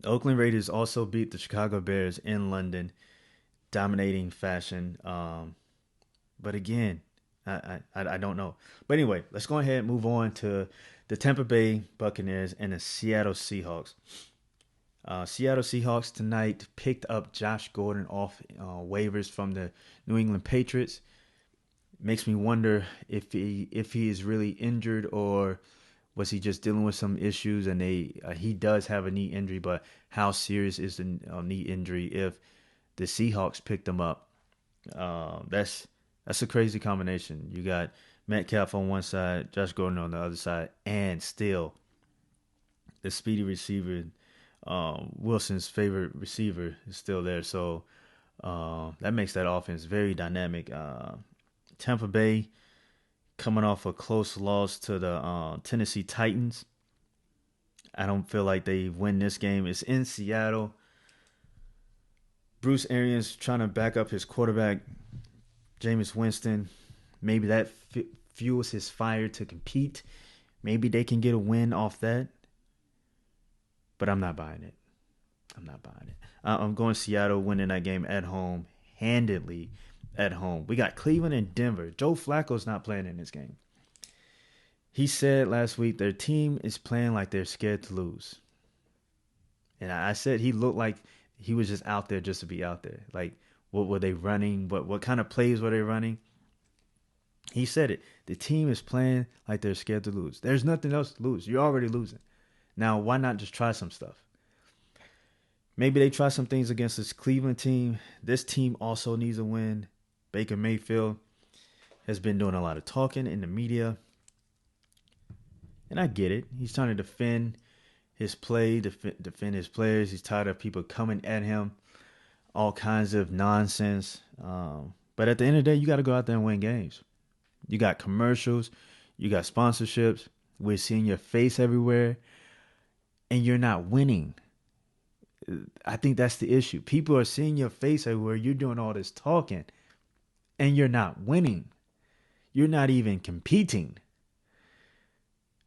the Oakland Raiders also beat the Chicago Bears in London, dominating fashion. But again, I don't know. But anyway, let's go ahead and move on to the Tampa Bay Buccaneers and the Seattle Seahawks. Seattle Seahawks tonight picked up Josh Gordon off waivers from the New England Patriots. Makes me wonder if he is really injured, or was he just dealing with some issues, and he does have a knee injury, but how serious is the knee injury if the Seahawks picked him up? That's a crazy combination. You got Metcalf on one side, Josh Gordon on the other side, and still the speedy receiver, Wilson's favorite receiver, is still there. So that makes that offense very dynamic. Tampa Bay coming off a close loss to the Tennessee Titans. I don't feel like they win this game. It's in Seattle. Bruce Arians trying to back up his quarterback, Jameis Winston. Maybe that fuels his fire to compete. Maybe they can get a win off that. But I'm not buying it. I'm going Seattle winning that game at home, handedly at home. We got Cleveland and Denver. Joe Flacco's not playing in this game. He said last week their team is playing like they're scared to lose. And I said he looked like he was just out there just to be out there. Like, what were they running? What kind of plays were they running? He said it. The team is playing like they're scared to lose. There's nothing else to lose. You're already losing. Now, why not just try some stuff? Maybe they try some things against this Cleveland team. This team also needs a win. Baker Mayfield has been doing a lot of talking in the media. And I get it. He's trying to defend his play, defend his players. He's tired of people coming at him, all kinds of nonsense. But at the end of the day, you got to go out there and win games. You got commercials. You got sponsorships. We're seeing your face everywhere. And you're not winning. I think that's the issue. People are seeing your face everywhere. You're doing all this talking. And you're not winning. You're not even competing.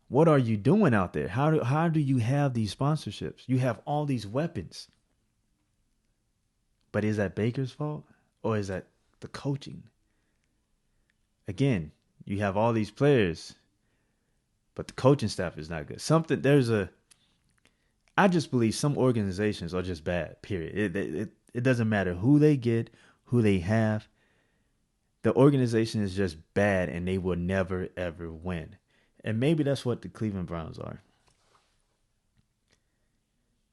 What are you doing out there? How do you have these sponsorships? You have all these weapons. But is that Baker's fault? Or is that the coaching? Again, you have all these players, but the coaching staff is not good. I just believe some organizations are just bad, period. It doesn't matter who they get, who they have. The organization is just bad, and they will never, ever win. And maybe that's what the Cleveland Browns are.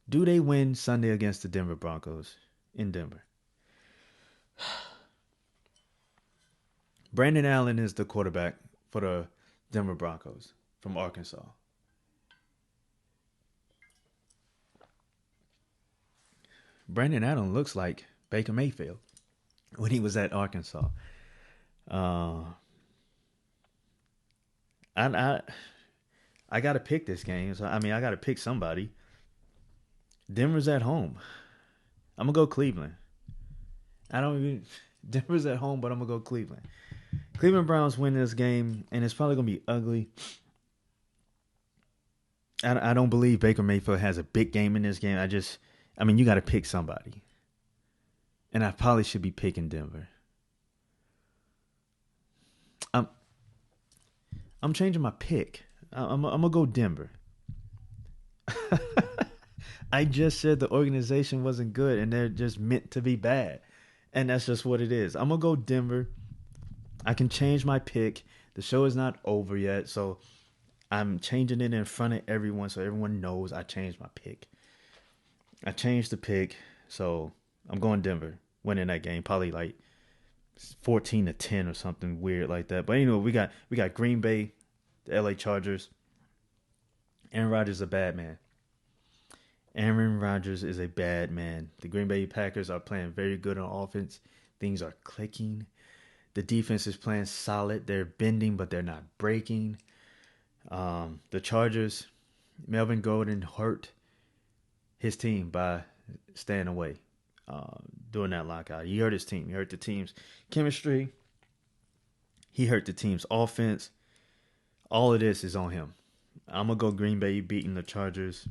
Do they win Sunday against the Denver Broncos in Denver? Brandon Allen is the quarterback for the Denver Broncos from Arkansas. Brandon Allen looks like Baker Mayfield when he was at Arkansas. I got to pick this game. So I got to pick somebody. Denver's at home. I'm gonna go Cleveland. Denver's at home, but I'm gonna go Cleveland. Cleveland Browns win this game, and it's probably gonna be ugly. I don't believe Baker Mayfield has a big game in this game. You got to pick somebody, and I probably should be picking Denver. I'm changing my pick. I'm gonna go Denver. I just said the organization wasn't good, and they're just meant to be bad, and that's just what it is. I'm gonna go Denver. I can change my pick. The show is not over yet, so I'm changing it in front of everyone so everyone knows I changed my pick. I changed the pick, so I'm going Denver, winning that game, probably like 14-10 or something weird like that. But anyway, we got Green Bay, the LA Chargers. Aaron Rodgers is a bad man. Aaron Rodgers is a bad man. The Green Bay Packers are playing very good on offense. Things are clicking. The defense is playing solid. They're bending, but they're not breaking. The Chargers, Melvin Gordon hurt his team by staying away during that lockout. He hurt his team. He hurt the team's chemistry. He hurt the team's offense. All of this is on him. I'm going to go Green Bay beating the Chargers.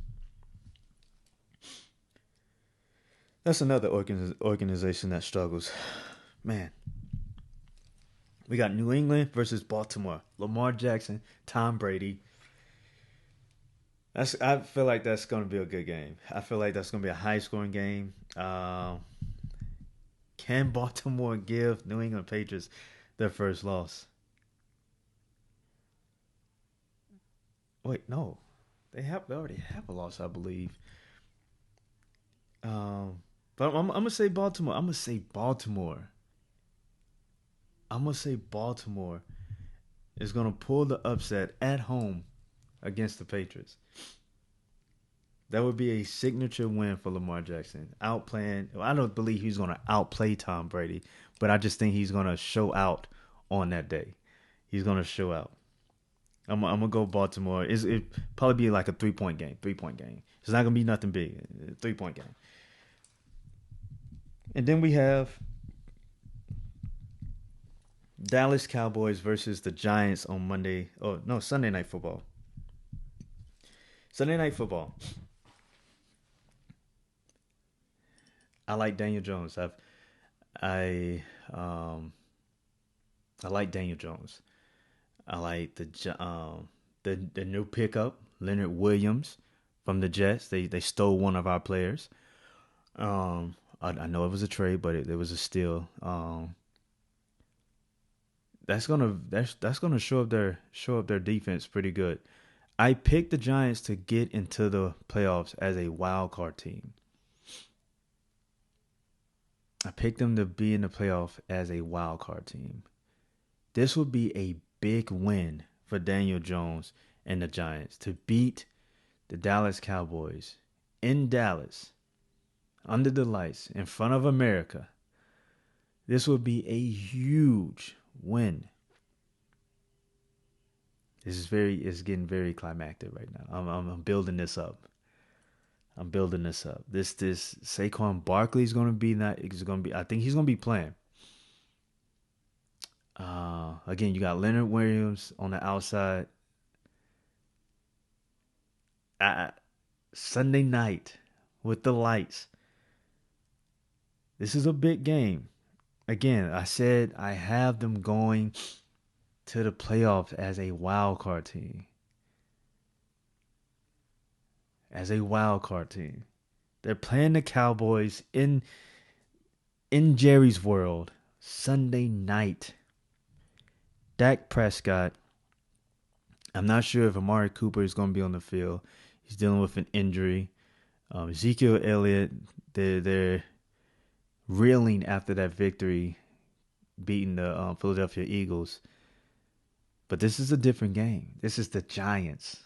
That's another organization that struggles. Man, we got New England versus Baltimore. Lamar Jackson, Tom Brady. I feel like that's going to be a good game. I feel like that's going to be a high-scoring game. Can Baltimore give New England Patriots their first loss? Wait, no. They already have a loss, I believe. But I'm gonna say Baltimore. I'm gonna say Baltimore. I'm gonna say Baltimore is gonna pull the upset at home against the Patriots. That would be a signature win for Lamar Jackson. Outplaying, well, I don't believe he's gonna outplay Tom Brady, but I just think he's gonna show out on that day. He's gonna show out. I'm gonna go Baltimore. It probably be like a 3 point game. 3 point game. It's not gonna be nothing big. 3 point game. And then we have Dallas Cowboys versus the Giants on Monday. Oh no, Sunday Night Football. Sunday Night Football. I like Daniel Jones. I I like Daniel Jones. I like the new pickup Leonard Williams from the Jets. They stole one of our players. I know it was a trade, but it was a steal. That's gonna show up their defense pretty good. I picked the Giants to get into the playoffs as a wild card team. I picked them to be in the playoff as a wild card team. This would be a big win for Daniel Jones and the Giants to beat the Dallas Cowboys in Dallas under the lights in front of America. This would be a huge win. It's getting very climactic right now. I'm building this up. I'm building this up. This Saquon Barkley is gonna be not. Is gonna be. I think he's gonna be playing. Again, you got Leonard Williams on the outside. Uh, Sunday night with the lights. This is a big game. Again, I said I have them going to the playoffs as a wild card team. As a wild card team. They're playing the Cowboys in Jerry's world Sunday night. Dak Prescott. I'm not sure if Amari Cooper is going to be on the field. He's dealing with an injury. Ezekiel Elliott, they're reeling after that victory, beating the Philadelphia Eagles. But this is a different game. This is the Giants.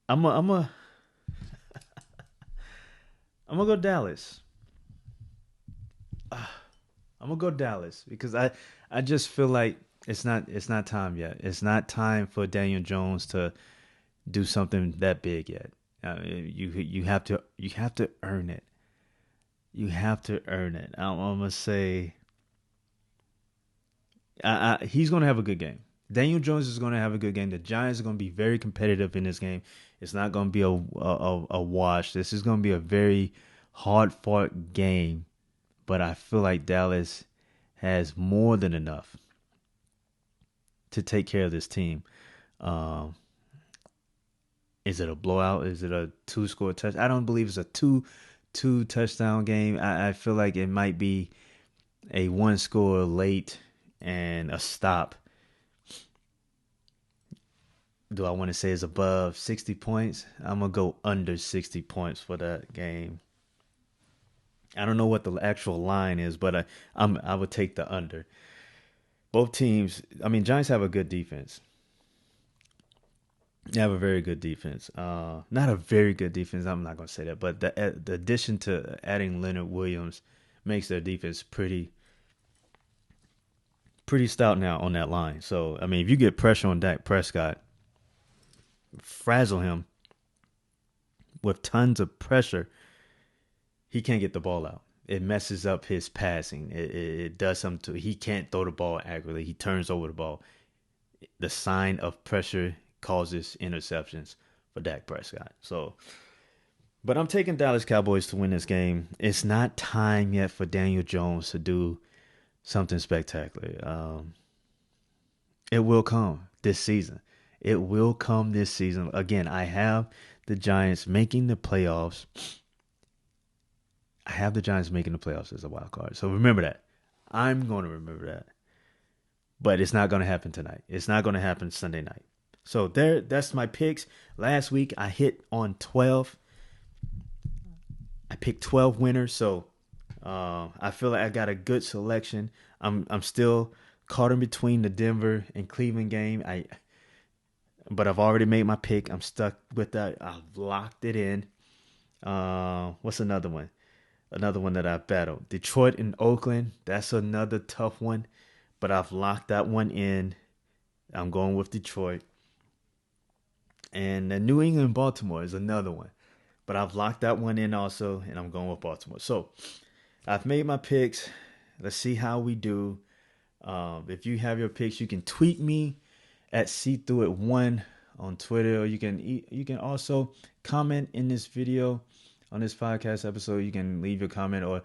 I'm gonna go Dallas. I'm gonna go Dallas because I just feel like it's not time yet. It's not time for Daniel Jones to do something that big yet. You have to earn it. You have to earn it. I'm gonna say he's gonna have a good game. Daniel Jones is gonna have a good game. The Giants are gonna be very competitive in this game. It's not gonna be a wash. This is gonna be a very hard fought game. But I feel like Dallas has more than enough to take care of this team. Um, is it a blowout? Is it a two-score touch? I don't believe it's a two touchdown game. I feel like it might be a one score late and a stop. Do I want to say it's above 60 points? I'm going to go under 60 points for that game. I don't know what the actual line is, but I would take the under. Both teams, I mean, Giants have a good defense. They have a very good defense. Not a very good defense. I'm not gonna say that, but the addition to adding Leonard Williams makes their defense pretty stout now on that line. So I mean, if you get pressure on Dak Prescott, frazzle him with tons of pressure, he can't get the ball out. It messes up his passing. It does something to. He can't throw the ball accurately. He turns over the ball. The sign of pressure causes interceptions for Dak Prescott. So, but I'm taking Dallas Cowboys to win this game. It's not time yet for Daniel Jones to do something spectacular. It will come this season. It will come this season. Again, I have the Giants making the playoffs. I have the Giants making the playoffs as a wild card. So remember that. I'm going to remember that. But it's not going to happen tonight. It's not going to happen Sunday night. So that's my picks. Last week I hit on 12. I picked 12 winners. So I feel like I got a good selection. I'm still caught in between the Denver and Cleveland game. But I've already made my pick. I'm stuck with that. I've locked it in. What's another one? Another one that I've battled. Detroit and Oakland. That's another tough one. But I've locked that one in. I'm going with Detroit. And the New England Baltimore is another one. But I've locked that one in also, and I'm going with Baltimore. So I've made my picks. Let's see how we do. If you have your picks, you can tweet me at SeeThroughIt1 on Twitter. Or you can also comment in this video on this podcast episode. You can leave your comment or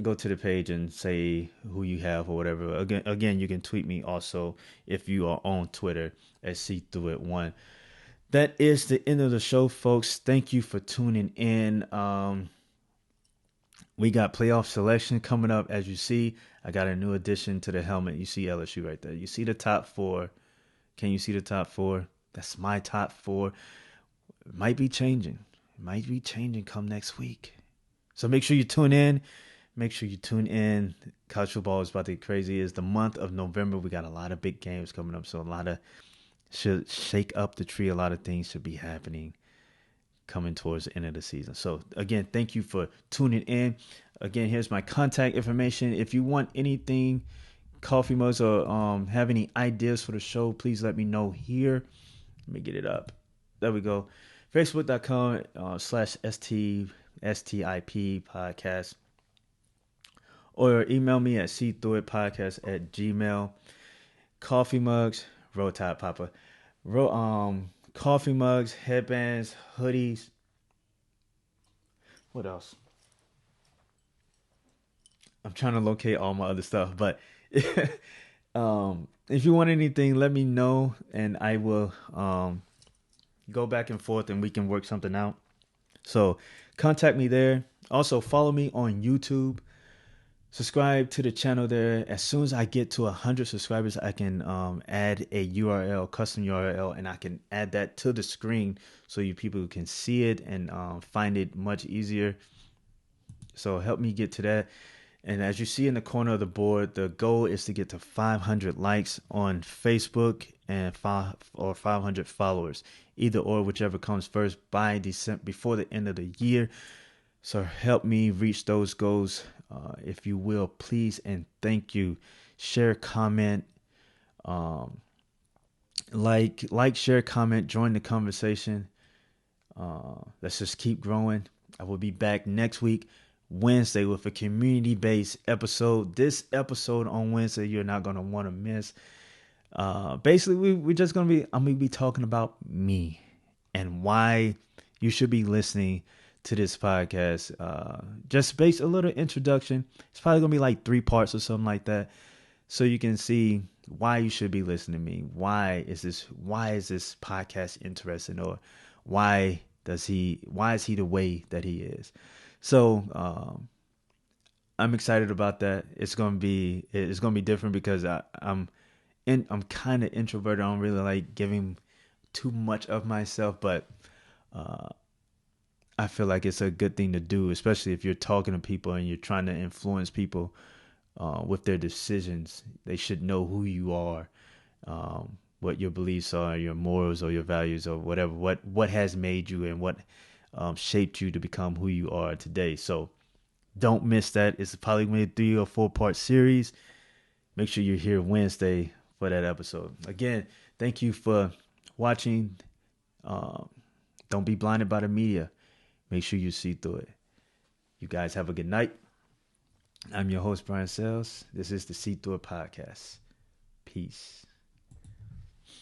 go to the page and say who you have or whatever. Again, you can tweet me also if you are on Twitter at SeeThroughIt1. That is the end of the show, folks. Thank you for tuning in. We got playoff selection coming up. As you see, I got a new addition to the helmet. You see LSU right there. You see the top four. Can you see the top four? That's my top four. It might be changing. It might be changing come next week. So make sure you tune in. Make sure you tune in. College football is about to get crazy. It's the month of November. We got a lot of big games coming up. So a lot of should shake up the tree. A lot of things should be happening coming towards the end of the season. So again, thank you for tuning in. Again, here's my contact information. If you want anything, coffee mugs, or have any ideas for the show, please let me know here. Let me get it up. There we go. Facebook.com/STIP podcast. Or email me at SeeThroughItPodcast@gmail. Coffee mugs, Roll Tide Papa. Coffee mugs, headbands, hoodies. What else? I'm trying to locate all my other stuff, but if you want anything, let me know, and I will go back and forth, and we can work something out. So contact me there. Also, follow me on YouTube. Subscribe to the channel there. As soon as I get to 100 subscribers, I can add a URL, custom URL, and I can add that to the screen so you people can see it and find it much easier. So help me get to that. And as you see in the corner of the board, the goal is to get to 500 likes on Facebook and 500 followers, either or, whichever comes first by December, before the end of the year. So help me reach those goals. If you will, please and thank you. Share, comment, share, comment, join the conversation. Let's just keep growing. I will be back next week, Wednesday, with a community-based episode. This episode on Wednesday, you're not going to want to miss. Basically, I'm going to be talking about me and why you should be listening to this podcast. Just based a little introduction. It's probably gonna be like 3 parts or something like that, so you can see why you should be listening to me. Why is this podcast interesting, or why is he the way that he is? So I'm excited about that. It's gonna be different because I'm kind of introverted. I don't really like giving too much of myself, but I feel like it's a good thing to do, especially if you're talking to people and you're trying to influence people with their decisions. They should know who you are. what your beliefs are, your morals or your values or whatever, what has made you and what shaped you to become who you are today. So don't miss that. It's probably going to be a 3 or 4 part series. Make sure you're here Wednesday for that episode. Again, thank you for watching. Um, don't be blinded by the media. Make sure you see through it. You guys have a good night. I'm your host, Brian Sales. This is the See Through It podcast. Peace.